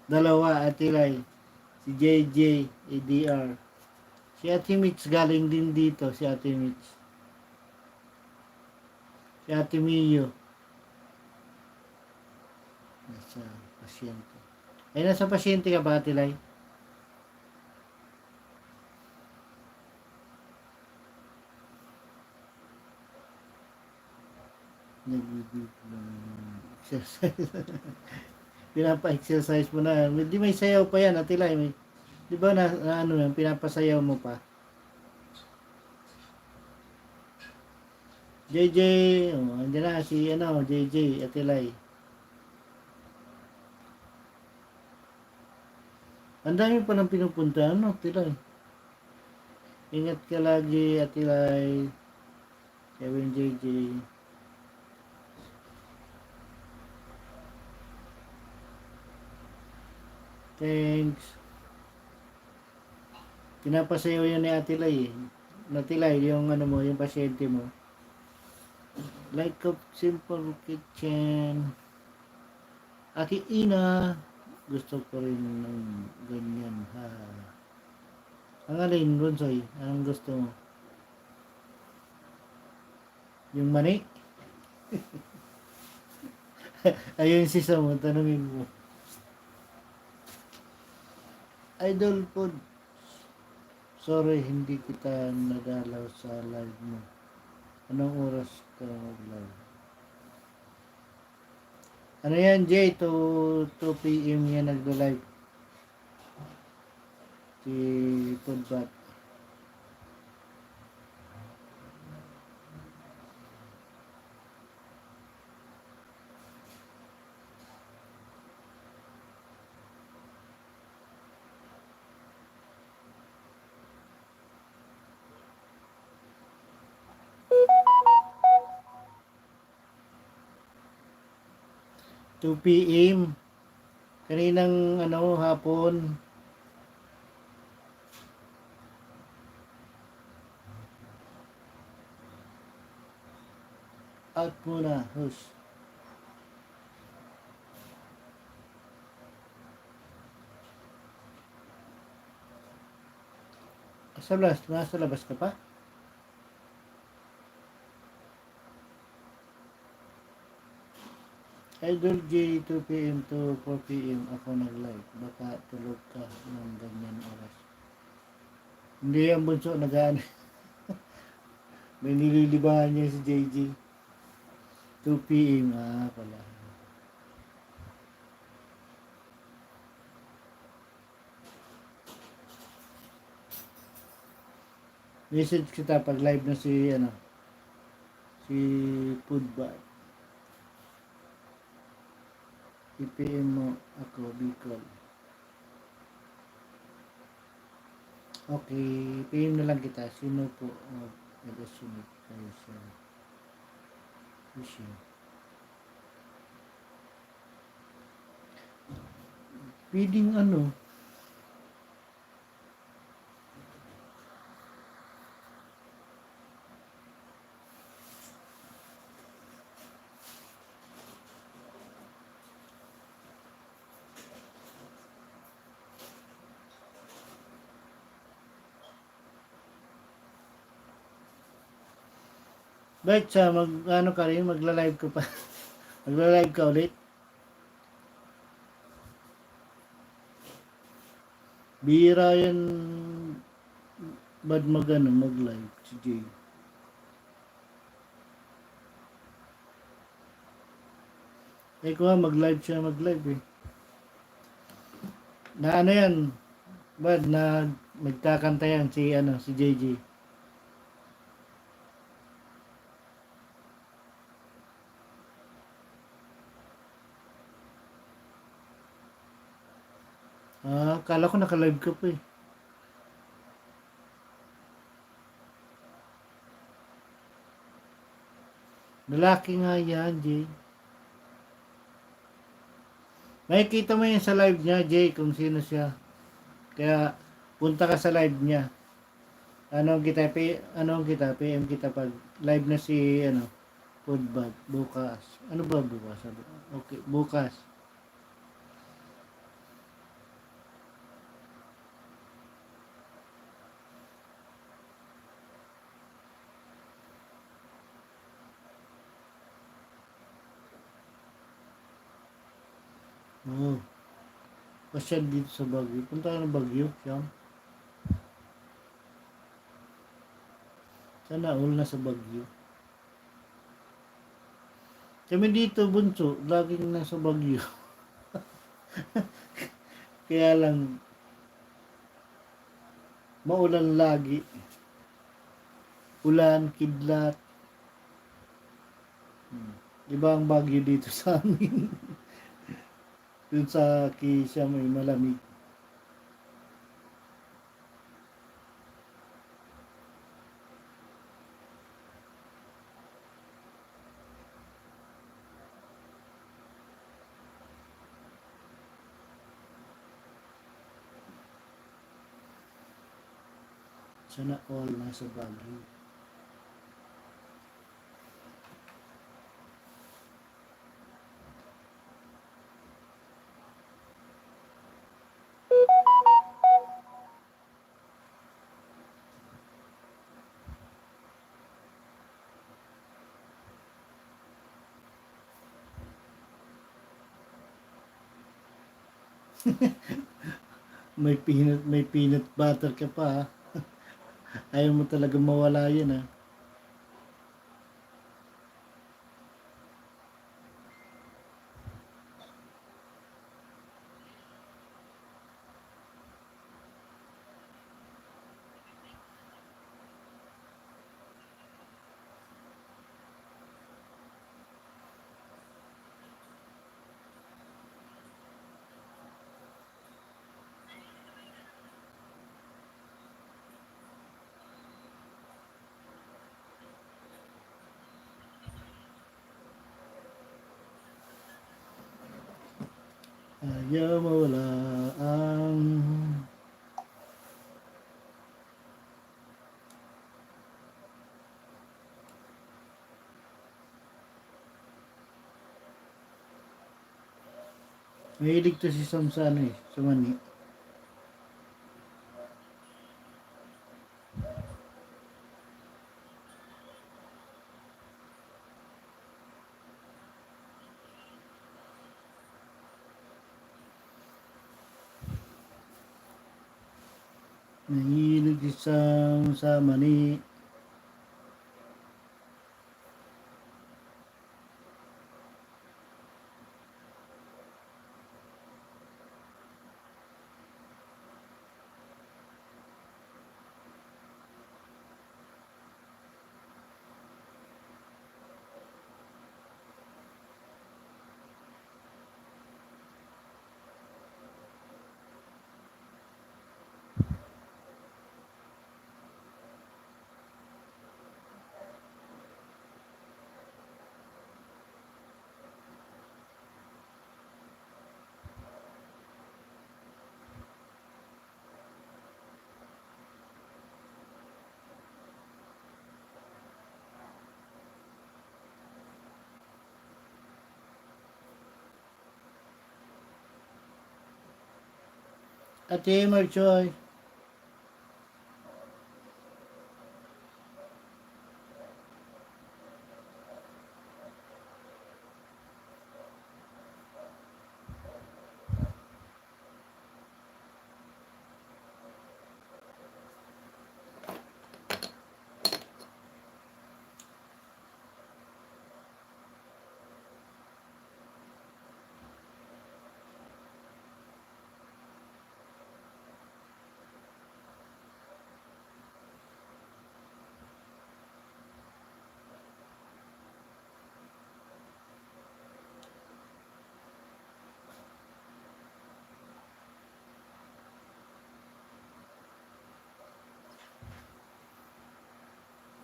dalawa, Atilay. Si JJ, ADR. Si Ate Mitch galing din dito, si Ate Mitch. Si Ate Mio. Nasa pasyente. Ay, nasa pasyente ka ba, Atilay? exercise. Pinapa-exercise mo na. Di may sayaw pa yan, Ate Lai. Di ba na ano yan, pinapasayaw mo pa? JJ, oh, andyan na si ano, JJ, Ate Lai. Ang dami pa ng pinupuntahan, no, Ate Lai. Ingat ka lagi, Ate Lai. Kevin JJ. Thanks. Pinapasayaw yan ni Ate Lai. Ate Lai, yung ano mo, yung pasyente mo. Like of Simple Kitchen. Ate Ina. Gusto ko rin ng ganyan, ha. Ang alin, Ronsoy? Anong gusto mo? Yung mani? Ayun si Sam, tanungin mo. Idol Food. Sorry, hindi kita nadalaw sa live mo. Anong oras ka mag-live? Ano yan, Jay? 2 p.m. yan nagda-live. Si Foodbat. PM. Kaninang ano, hapon. Out muna, hush. Nasa labas ka pa? Idol J, 2 p.m. to 4 p.m. ako nag-live. Baka tulog ka ng ganyan oras. Hindi ang bunso nagaan. May nililibahan niya si JJ. 2 p.m. Pala. Message kita pag live na si Foodbat. I-PM mo ako, Bicol. Okay, PM na lang kita. Sino po nag-asumit kayo sa issue? Pwedeng ano? Bakit sa ano ka rin, magla-live ka pa? Magla-live ka ulit? Bira yan, bad mag-live si Jay. Ko mag-live siya, mag-live eh. Na ano yan, bad na magkakanta yan si JJ. Kala ko naka-live ka pa eh. Lalaki nga yan, Jay. Makikita mo yan sa live niya, Jay, kung sino siya. Kaya, punta ka sa live niya. PM kita pag live na si, Foodbag, bukas. Ano ba bukas? Okay, bukas. Oo. Pasyal dito sa Baguio. Punta ka ng Baguio, Siyam. Sana all na sa Baguio. Kami dito, bunso, laging nasa Bagyo. Kaya lang, maulan lagi. Ulan, kidlat. Iba ang Bagyo dito sa amin. Dun sa Kisha may malamig. Sana all nasa Bagyo. May peanut butter ka pa, ha? Ayaw mo talaga mawala yan, ha? Ayaw mawala ang... Mahilig to si Sam sa ano, sa mani. Mahilig si Sam sa mani. Ate Marjoy.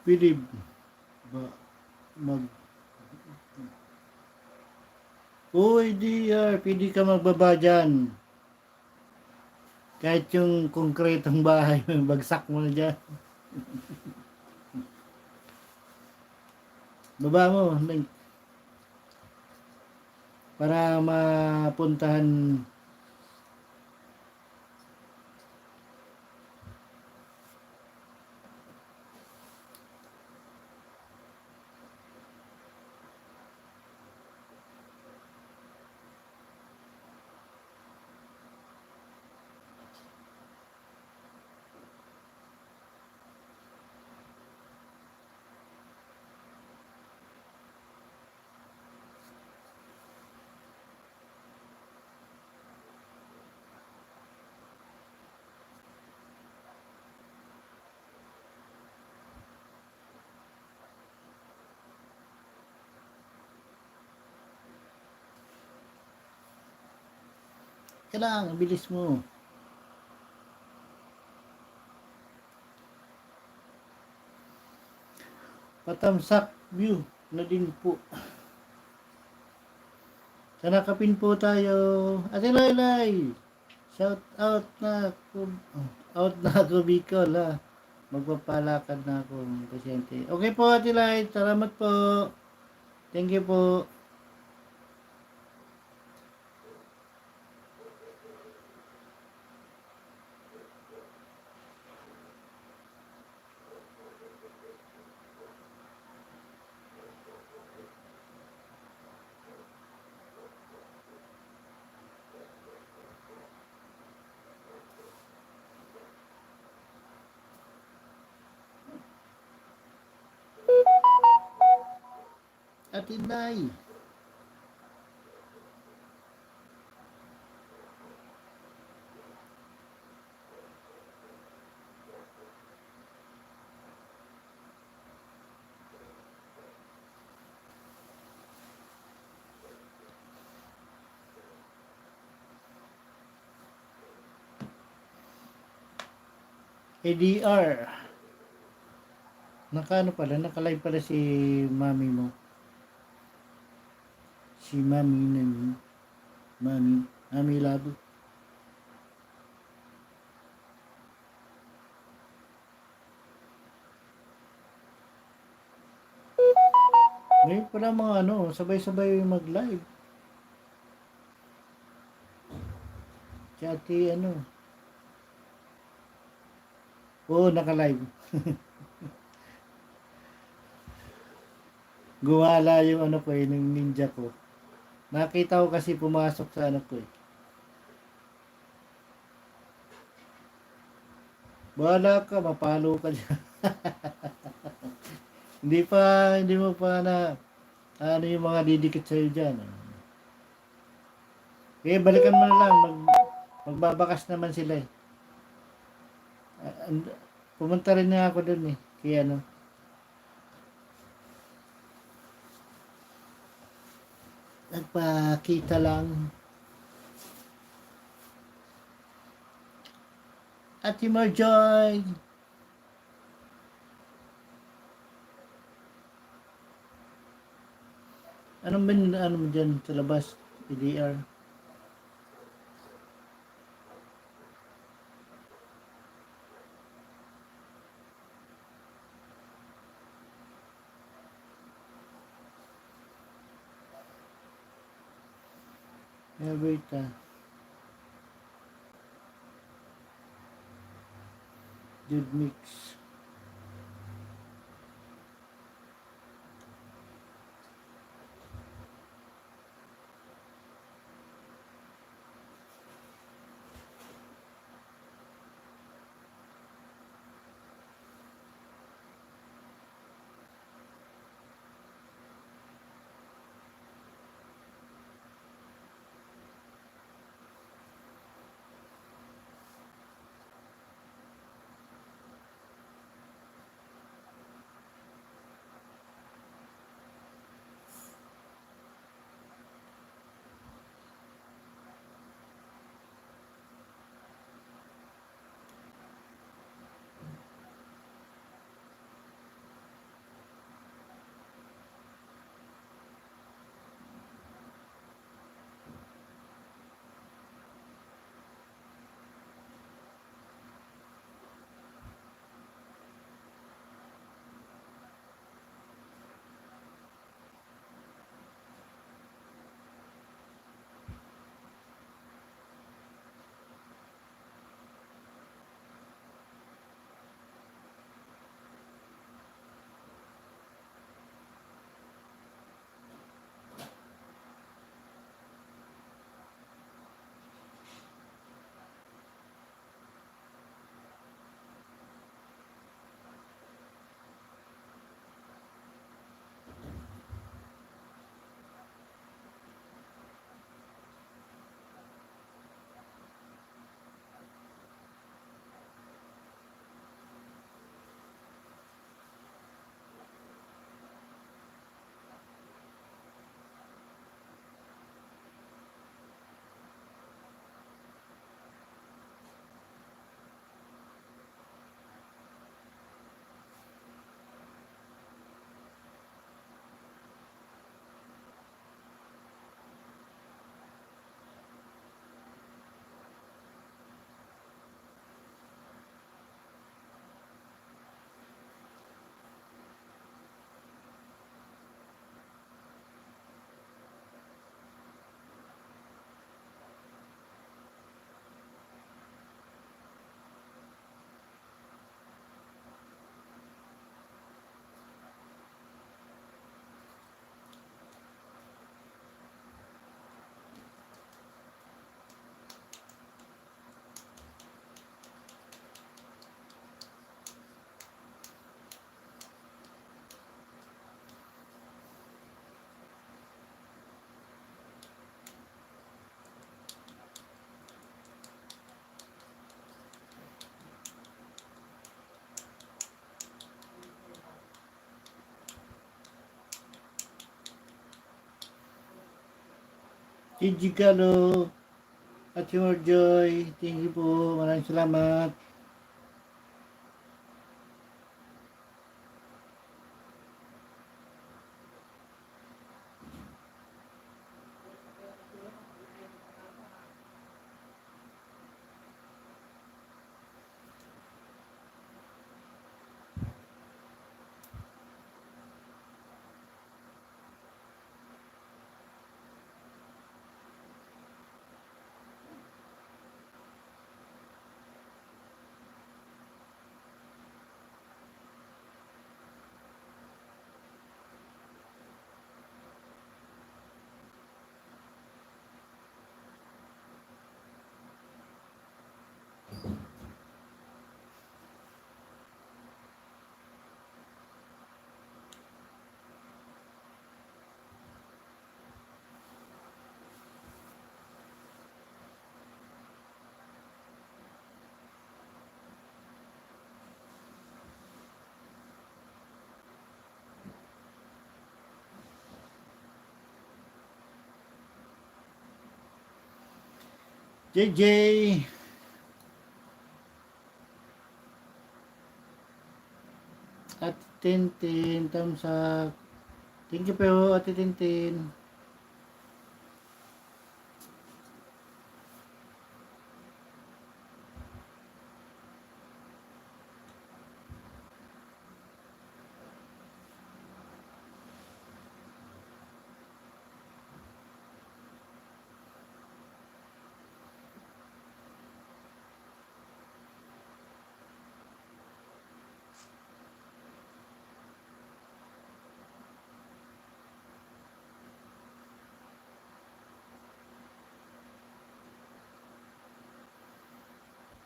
Pwede ba mag... Uy, DR, pwede ka magbaba dyan. Kahit yung konkretong bahay, bagsak mo na dyan. Baba mo, para mapuntahan. ka lang, ang bilis mo. Patamsak view na din po. Kanakapin po tayo. Ate Laylay, shout out na ako. Out na ako Bicol ha. Magpapalakad na ako pasyente. Okay po Ate Lay, salamat po. Thank you po. Ate Lay. ADR. Naka-ano pala, naka-live pala si mami mo. Si mami na mami Lado. Ngayon pala mga ano, sabay-sabay mag-live. Si ate ano. Oo, naka-live. Gumala yung ano ko yung ninja ko. Nakita ko kasi pumasok sa ano ko eh. Bahala ka, mapalo ka dyan. Hindi mo pa na ano yung mga didikit sa'yo dyan. Eh, balikan mo na lang. Magbabakas naman sila eh. Pumunta rin na ako dun eh. Kaya ano. Nagpakita lang. Ate Marjoy. Anong ano mo dyan sa labas? PDR. Everyta. Good mix. Gigi Galo at Your Joy. Thank you po. Maraming salamat. JJ. At Tintin. Thumbs up. Thank you po, Ate Tintin.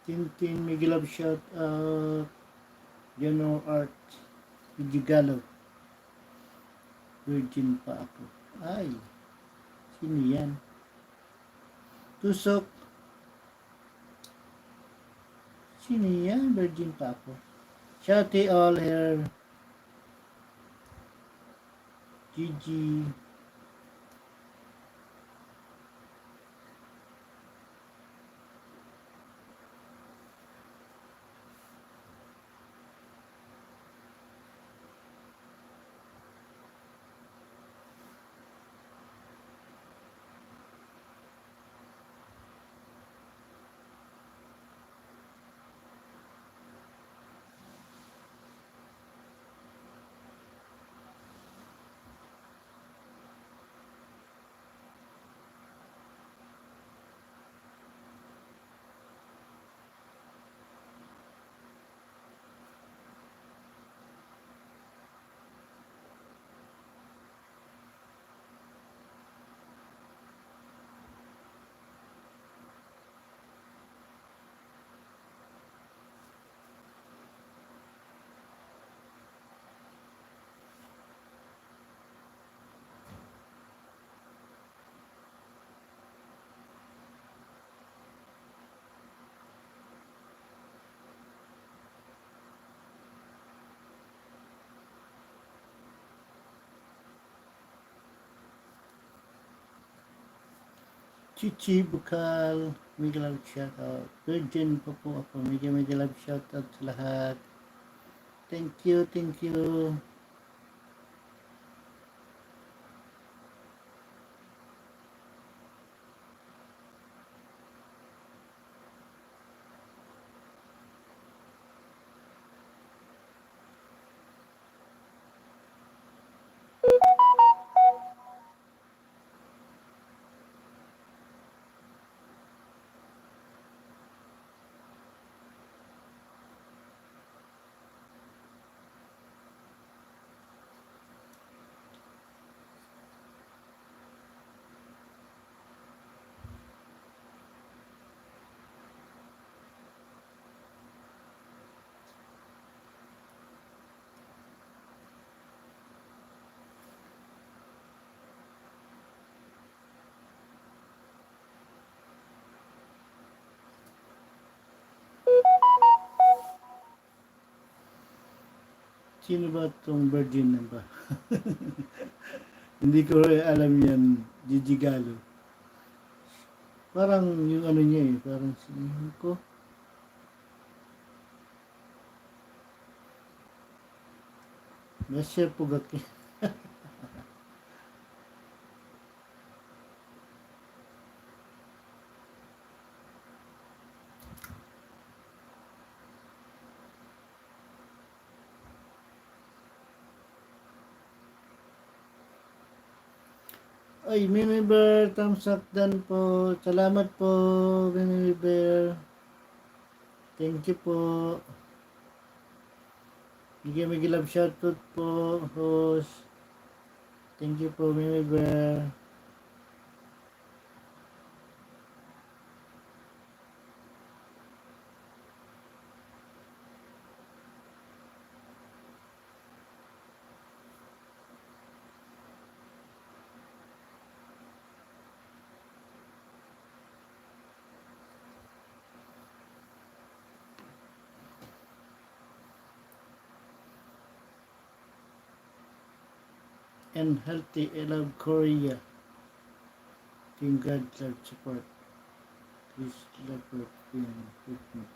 Tintin, Miguel Love shout out. General Art. Gigalo. Virgin pa ako. Ay, sino yan? Tusok. Sino yan? Virgin pa ako. Shouty all here. Gigi. Chichi Bukal, mega love shout out. Virgin pa po ako, mega love shout out sa lahat. Thank you, thank you. Sino ba itong virgin na ba? Hindi ko rin alam yan, Gigi Galo. Parang yung ano niya eh, parang sinihin ko. Nasya po gaki. Ay, Mimi Bear, thumbs up dan po. Salamat po, Mimi Bear. Thank you po. Bigyan may love shoutout po, host. Thank you po, Mimi Bear. And healthy, I love Korea. Team God love support. Please love for fitness.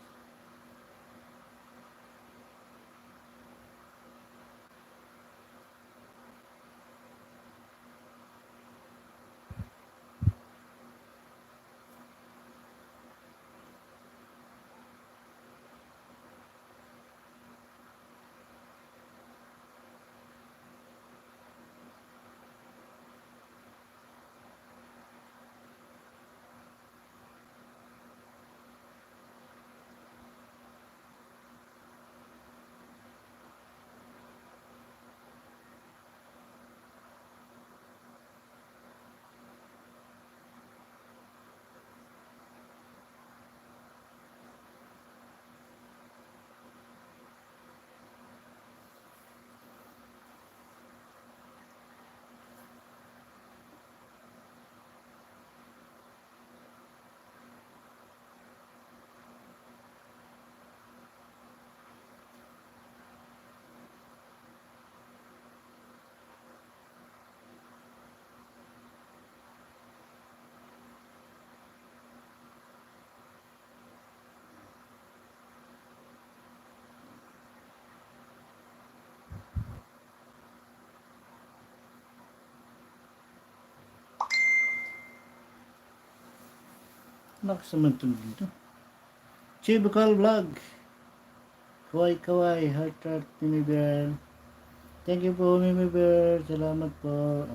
Lakas naman ito dito. Chibukal Vlog. Kawai Kawai, Heart Heart, Mimi Bear. Thank you po, Mimi Bear. Salamat po.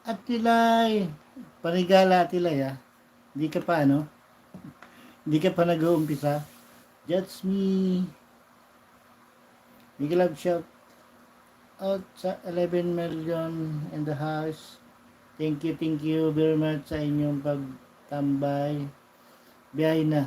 At Tilay. Panigala Tilay ah. Hindi ka pa ano? Hindi ka pa nag-uumpisa? That's me. Big love shout out sa 11 million in the house. Thank you very much sa inyong pagtambay. Biyahe na.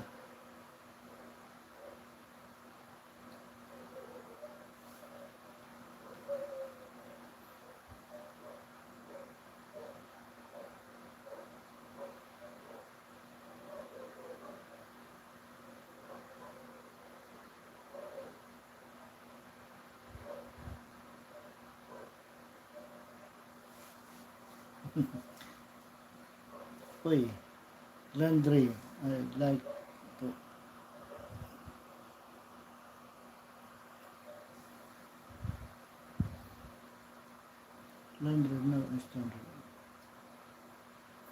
Uy, Landry, I'd like to. 100 na standard.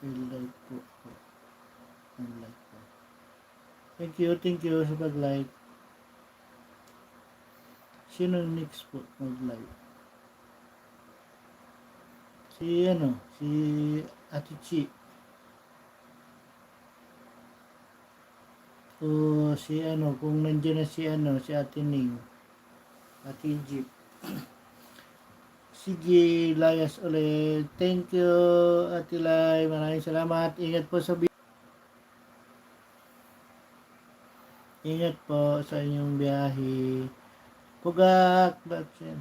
I-like po ako. Ang like po. Thank you sa pag-like. Sino next po mag-like? Si Ate Chi. O kung nandiyan na si Ate Ning. Ate Jeep. Sige, layas ulit. Thank you, Ate Lai. Maraming salamat. Ingat po sa Ingat po sa inyong biyahe. Pugak! Bakit yan?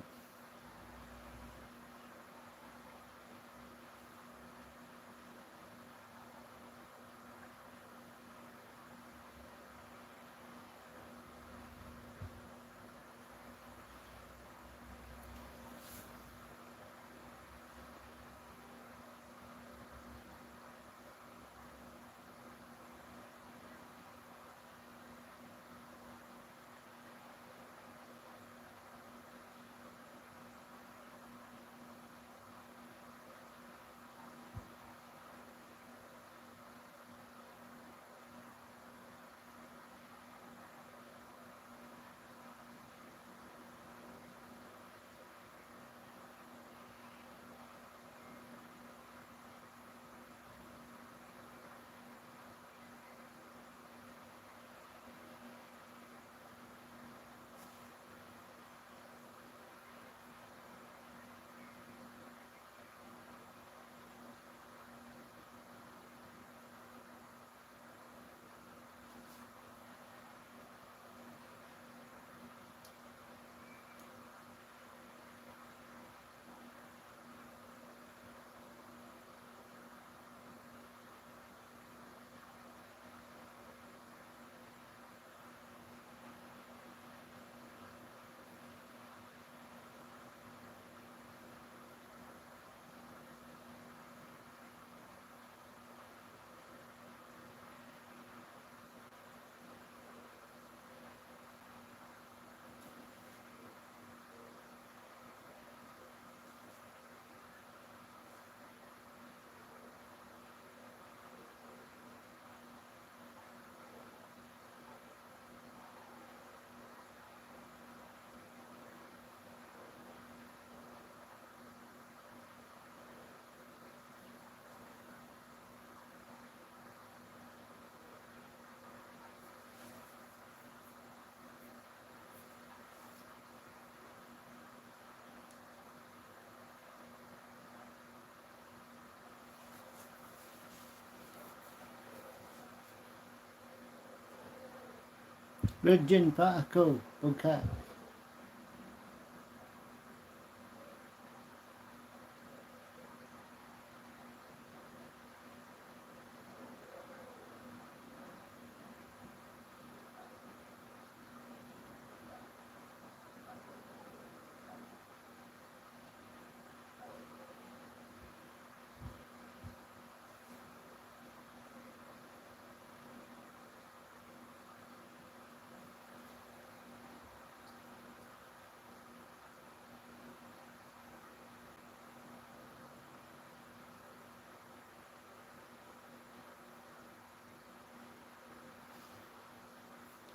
Virgin pa ako. Pugak.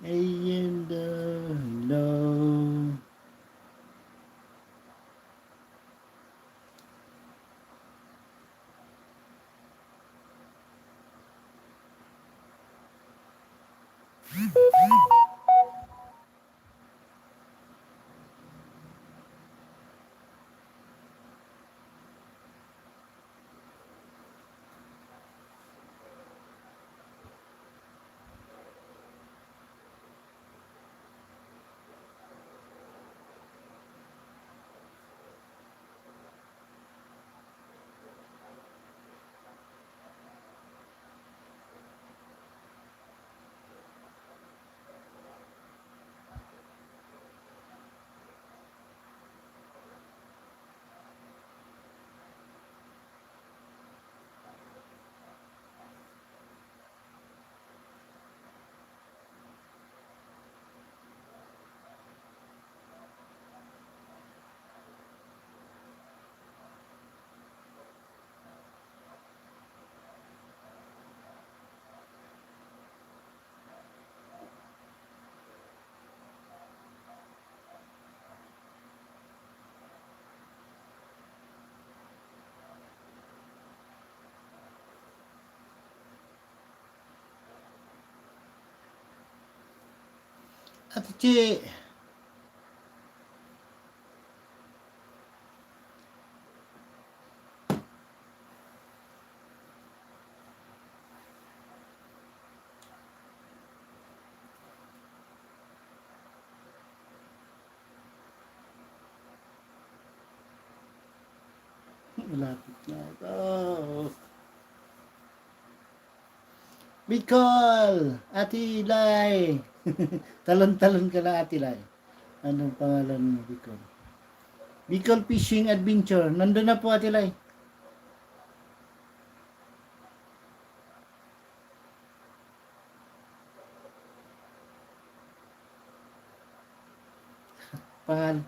Ayun hello. Ate Chi, malapit na ako. Bicol, Ate Lai. Talon-talon ka na, Ate Lai. Anong pangalan mo, Bicol? Bicol Fishing Adventure. Nandun na po, Ate Lai. Pangal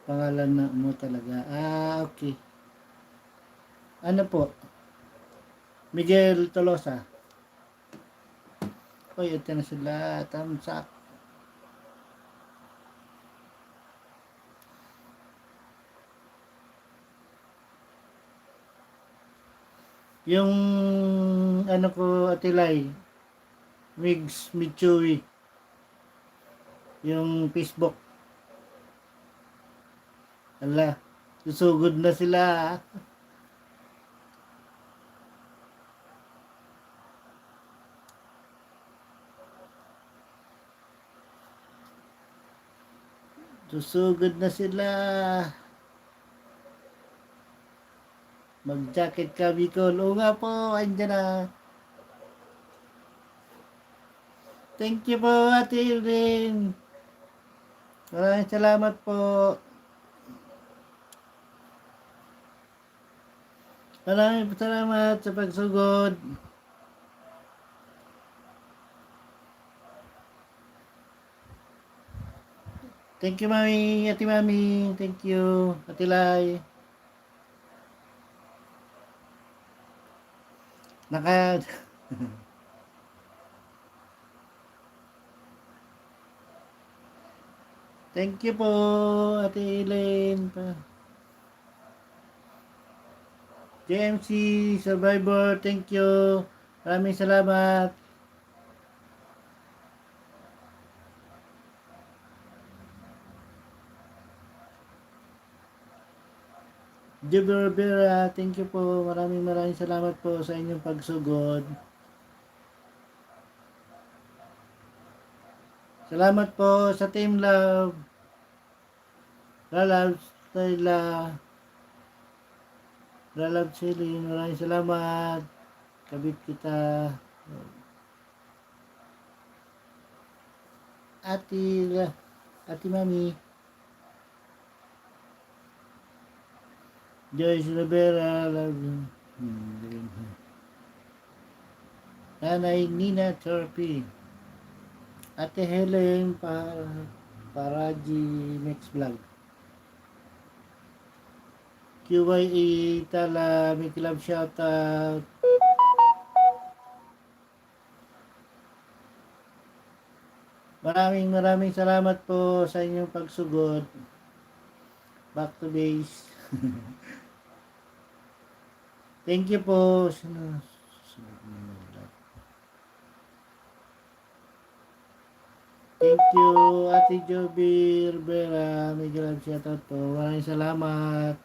pangalan na mo talaga. Okay. Ano po? Miguel Tolosa. Oy, ito na sila. Thumbs up. Yung ano ko, Ate Lai, Migs Mitsui. Yung Facebook. Ala, susugod na sila. Susugod na sila. Mag-jacket ka, Bicol. Oo nga po, andyan na. Thank you po, Ate Irene. Maraming salamat po. Maraming salamat sa pagsugod. Thank you, Mami. Ate Mami. Thank you. Ate Lai. Naka... Thank you po, Ate Elaine. JMC Survivor, thank you. Maraming salamat. Jibber Vera, thank you po. Maraming salamat po sa inyong pagsugod. Salamat po sa Team Love. Lalab Stella. Lalab Celine, maraming salamat. Kabit kita. Ate Mami. Joyce Rivera, Nanay Nina Torpi, Ate Helen Paraji Next Vlog, QYE Tala, Mickey Love shoutout. Maraming salamat po sa inyong pagsugod. Back to base. Thank you po. Thank you, Ate Joby Rivera. May grab shoutout po. Maraming salamat.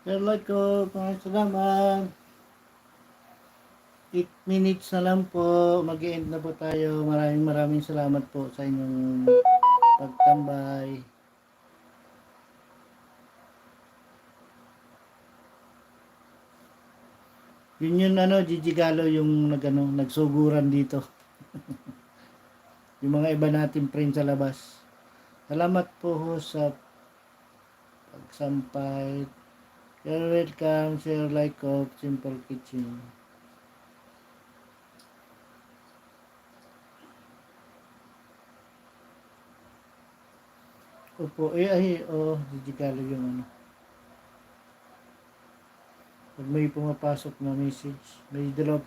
Sir Lloyd ko, maraming salamat. 8 minutes na lang po. Mag-end na po tayo. Maraming salamat po sa inyong pagtambay. Yun yung Gigi Galo yung nagsuguran dito. Yung mga iba nating friend sa labas. Salamat po ho sa pagsampay. You're welcome, Sir Like of Simple Kitchen. Opo, Gigi Galo yung Pag may pumapasok na message, may dalawa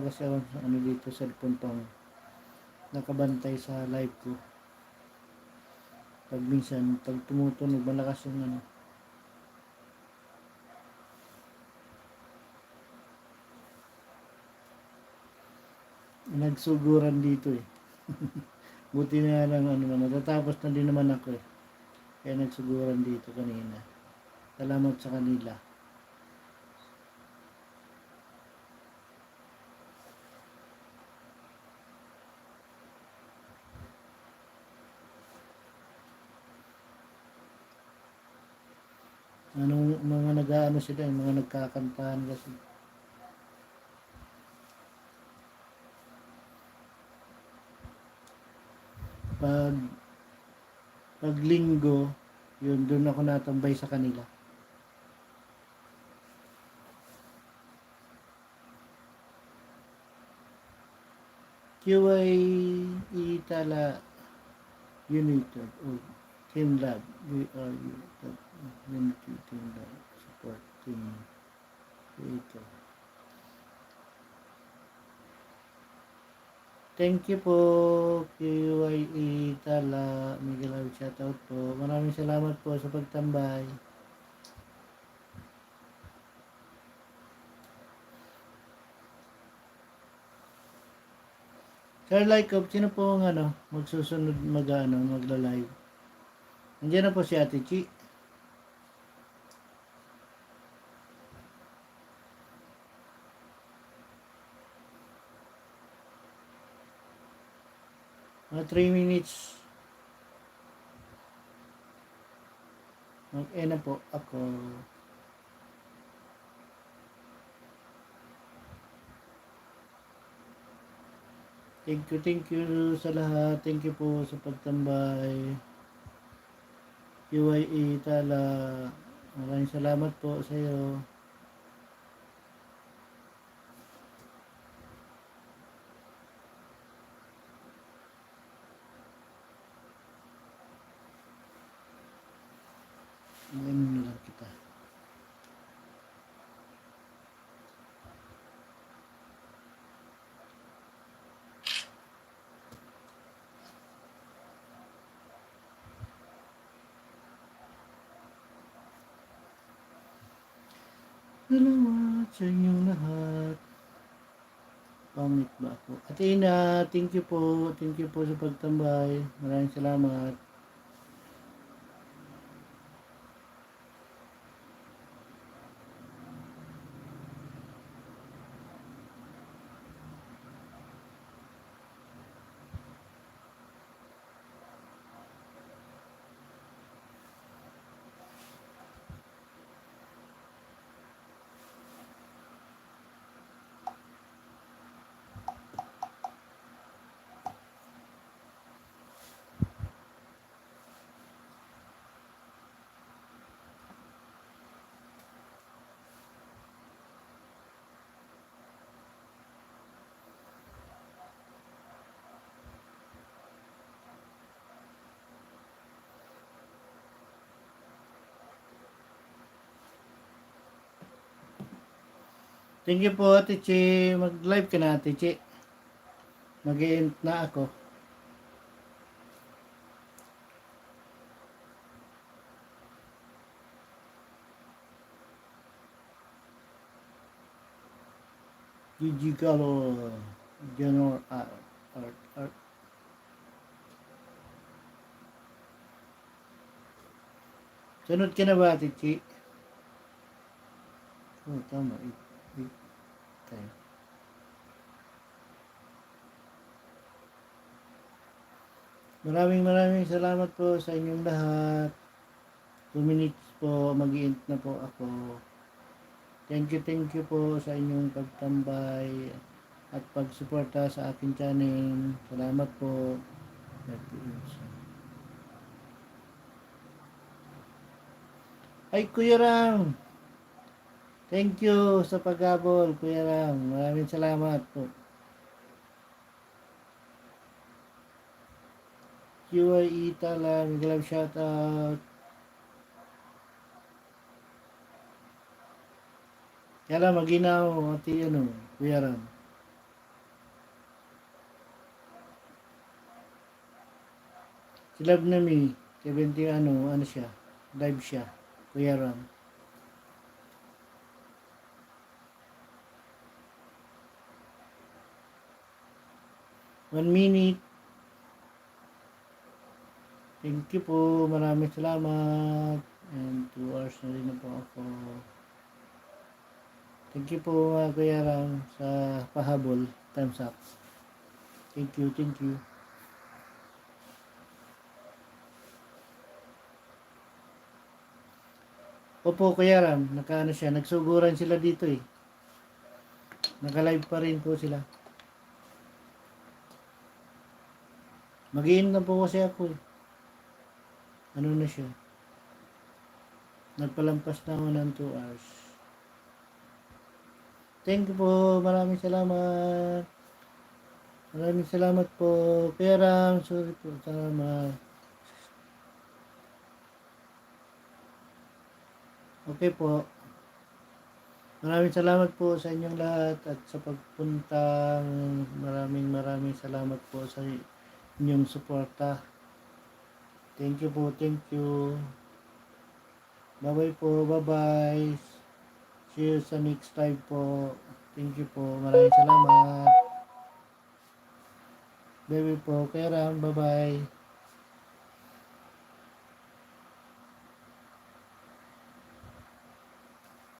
kasi ako dito sa cellphone pang nakabantay sa live ko. Pag minsan, pag tumutunog, malakas yung nagsuguran dito eh. Buti na lang natatapos na din naman ako eh. Kaya nagsuguran dito kanina. Salamat sa kanila. Mga nag-aano sila, mga nagkakantahan kasi. Pag linggo, yun, doon ako natambay sa kanila. QA Itala United o Team Lab. We are United Team Lab support team creator. Thank you po QA Itala Miguel Ave, shoutout po. Maraming salamat po sa pagtambay. Sir Like of, sino po ang magsusunod magla-live? Nandiyan na po si Ate Chi. Mga 3 minutes. Mag-end na po ako. Thank you sa lahat. Thank you po sa pagtambay. QYE Tala. Maraming salamat po sa iyo. Ngayon lang kita. Salamat sa inyong lahat. Pangit ba ako? Athena, thank you po. Thank you po sa pagtambay. Maraming salamat. Thank you po, Ate Chi. Mag-live ka na, Ate Chi. Mag-end na ako. Gigi Galo. General Art. Sunod ka na ba, Ate Chi? Oh, tama. 8 time. Maraming salamat po sa inyong lahat. 2 minutes po, mag-i-end na po ako. Thank you po sa inyong pagtambay at pagsuporta sa aking channel. Salamat po. Ay, Kuya Ram! Thank you sa paghabol, Kuya Ram. Maraming salamat po. QIE Tala, Miguel shoutout. Kaya lang, maginaw, ati ano, Kuya Ram. Si Love Nami, 70 ano siya, live siya, Kuya Ram. One minute. Thank you po, maraming salamat. And 2 hours na rin na po ako. Thank you po Kuya Ram sa pahabol. Time's up. Thank you. Opo Kuya Ram, nakaano siya, nagsuguran sila dito eh. Naka-live pa rin po sila. Mag-i-end na po kasi ako eh. Ano na siya? Nagpalampas na ako ng 2 hours. Thank you po, maraming salamat. Maraming salamat po. Kuya Ram, sorry po, salamat. Okay po. Maraming salamat po sa inyong lahat at sa pagpunta. Maraming salamat po sa inyong suporta. Thank you po, thank you. Bye-bye po, bye-bye. See you sa next live po. Thank you po, maraming salamat. Bye-bye po, Kuya Ram, bye-bye.